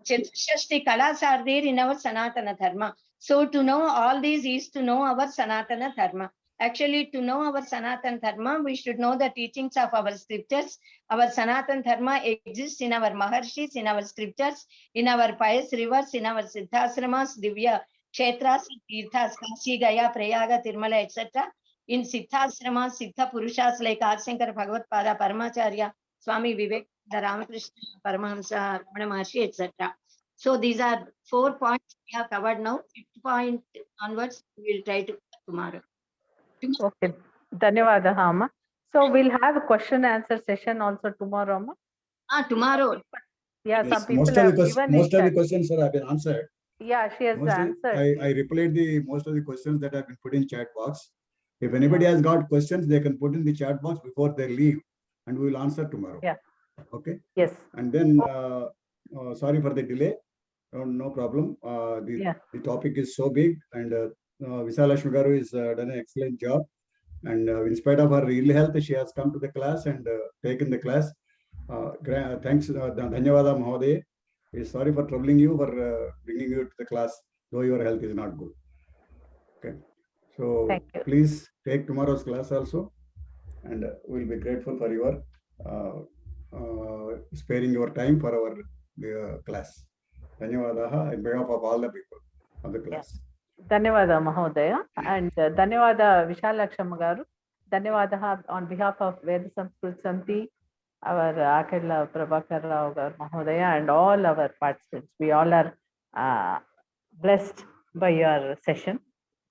Chaturshashti kalas are there in our Sanatana Dharma. So to know all these is to know our Sanatana Dharma. Actually, to know our Sanatana Dharma, we should know the teachings of our scriptures. Our Sanatana Dharma exists in our Maharshis, in our scriptures, in our pious rivers, in our Siddhasramas, Divya Kshetras, Tirthas, Kashi, Gaya, Prayaga, Tirmala, etc. In Siddhasramas, Siddha Purushas like Arshankar Bhagavad Pada, Paramacharya, Swami Vivek, the Ramakrishna, Paramahamsa, Ramana Maharshi, etc. So these are 4 points we have covered now. 5th point onwards, we will try to tomorrow. Okay. Dhanyavada, Amma. So we'll have a question answer session also tomorrow, Amma. Tomorrow. Yeah, Yes, some people have given most it. of the questions have been answered. Yeah, she has answered. I replied most of the questions that have been put in chat box. If anybody has got questions, they can put in the chat box before they leave, and we will answer tomorrow. Yeah. Okay. Yes. And then, sorry for the delay. No problem. The topic is so big, and Visalakshi garu has done an excellent job. And in spite of her ill health, she has come to the class and taken the class. Thanks, Dhanyavada Mahoday. Sorry for troubling you, for bringing you to the class, though your health is not good. Okay. So please take tomorrow's class also, and we'll be grateful for your sparing your time for our class. Dhanyavadaha in behalf of all the people of the class. Dhanyavada Mahodaya, and Dhanyavada Visalakshi garu. Dhanyavada on behalf of Veda Samskruti Samiti, our Akella Prabhakar Rao Mahodaya, and all our participants. We all are blessed by your session,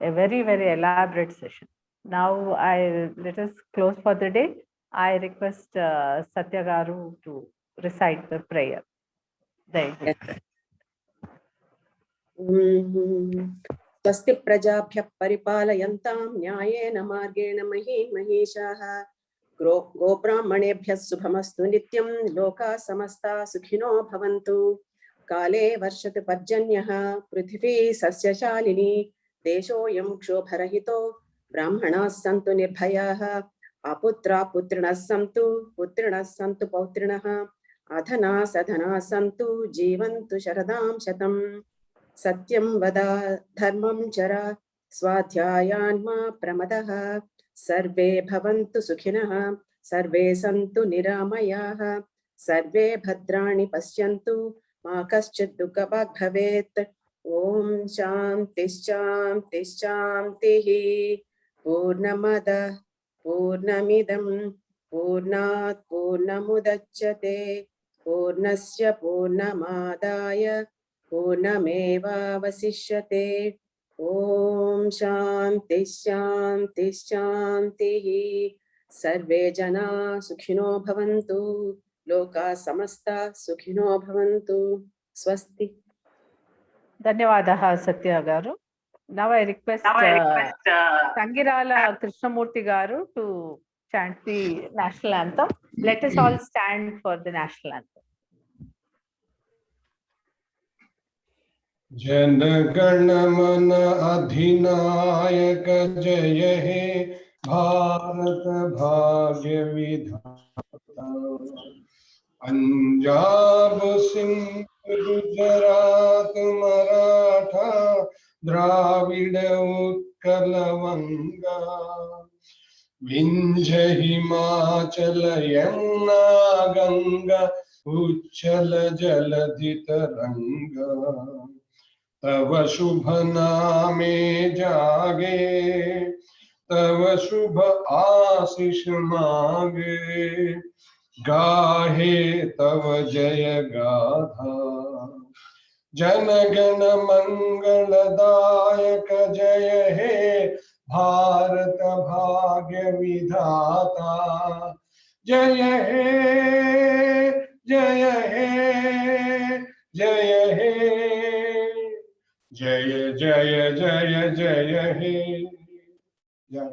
a very, very elaborate session. Now let us close for the day. I request Satya garu to recite the prayer. स्वस्ति प्रजाभ्यः परिपालयन्तां न्यायेन मार्गेण महीषाः गोब्राह्मणेभ्यः शुभमस्तु नित्यं लोकाः समस्ताः सुखिनो भवन्तु काले वर्षतु पर्जन्यः पृथिवी सस्यशालिनी देशोऽयं क्षोभरहितो ब्राह्मणाः सन्तु निर्भयाः अपुत्राः पुत्रिणः सन्तु पौत्रिणः अधनाः सधनाः सन्तु जीवन्तु शरदां शतम् सत्यं वद धर्मं चर स्वाध्यायान्मा प्रमदः सर्वे भवन्तु सुखिनः सर्वे सन्तु निरामयाः सर्वे भद्राणि पश्यन्तु मा कश्चित् दुःखभाग् भवेत् ॐ शान्तिः पूर्णमदः पूर्णमिदं पूर्णात् पूर्णमुदच्यते पूर्णस्य पूर्णमादाय पूर्णमेवावशिष्यते ॐ शान्तिः सर्वे जना सुखिनो भवन्तु लोकाः समस्ताः सुखिनो भवन्तु स्वस्ति. Dhanyavadaha Satya garu. Now I request Tangirala Krishnamurti Garu to chant the national anthem. Let us all stand for the national anthem. Jana Gana मन अधिनायक जय हे भारत भाग्य विधाता पंजाब सिंध गुजरात मराठा द्राविड उत्कल वंगा विंध्य हिमाचल यमुना गंगा उच्छल जलधि तरंगा तव शुभ नामे जागे तव शुभ आशीष मांगे गाहे तव जय गाथा जन गण मंगलदायक जय हे भारत भाग्य विधाता जय हे जय हे जय हे जय जय जय जय हे जय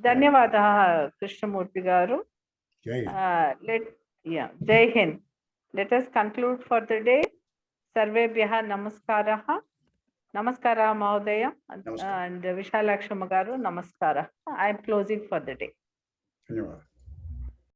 Dhanyavadaha Krishnamurti Garu. Jai Hind. Let us conclude for the day. Sarvebhyaha namaskaraha. Namaskara Mahodaya and Visalakshi Garu namaskara. I am closing for the day. Dhanyawad.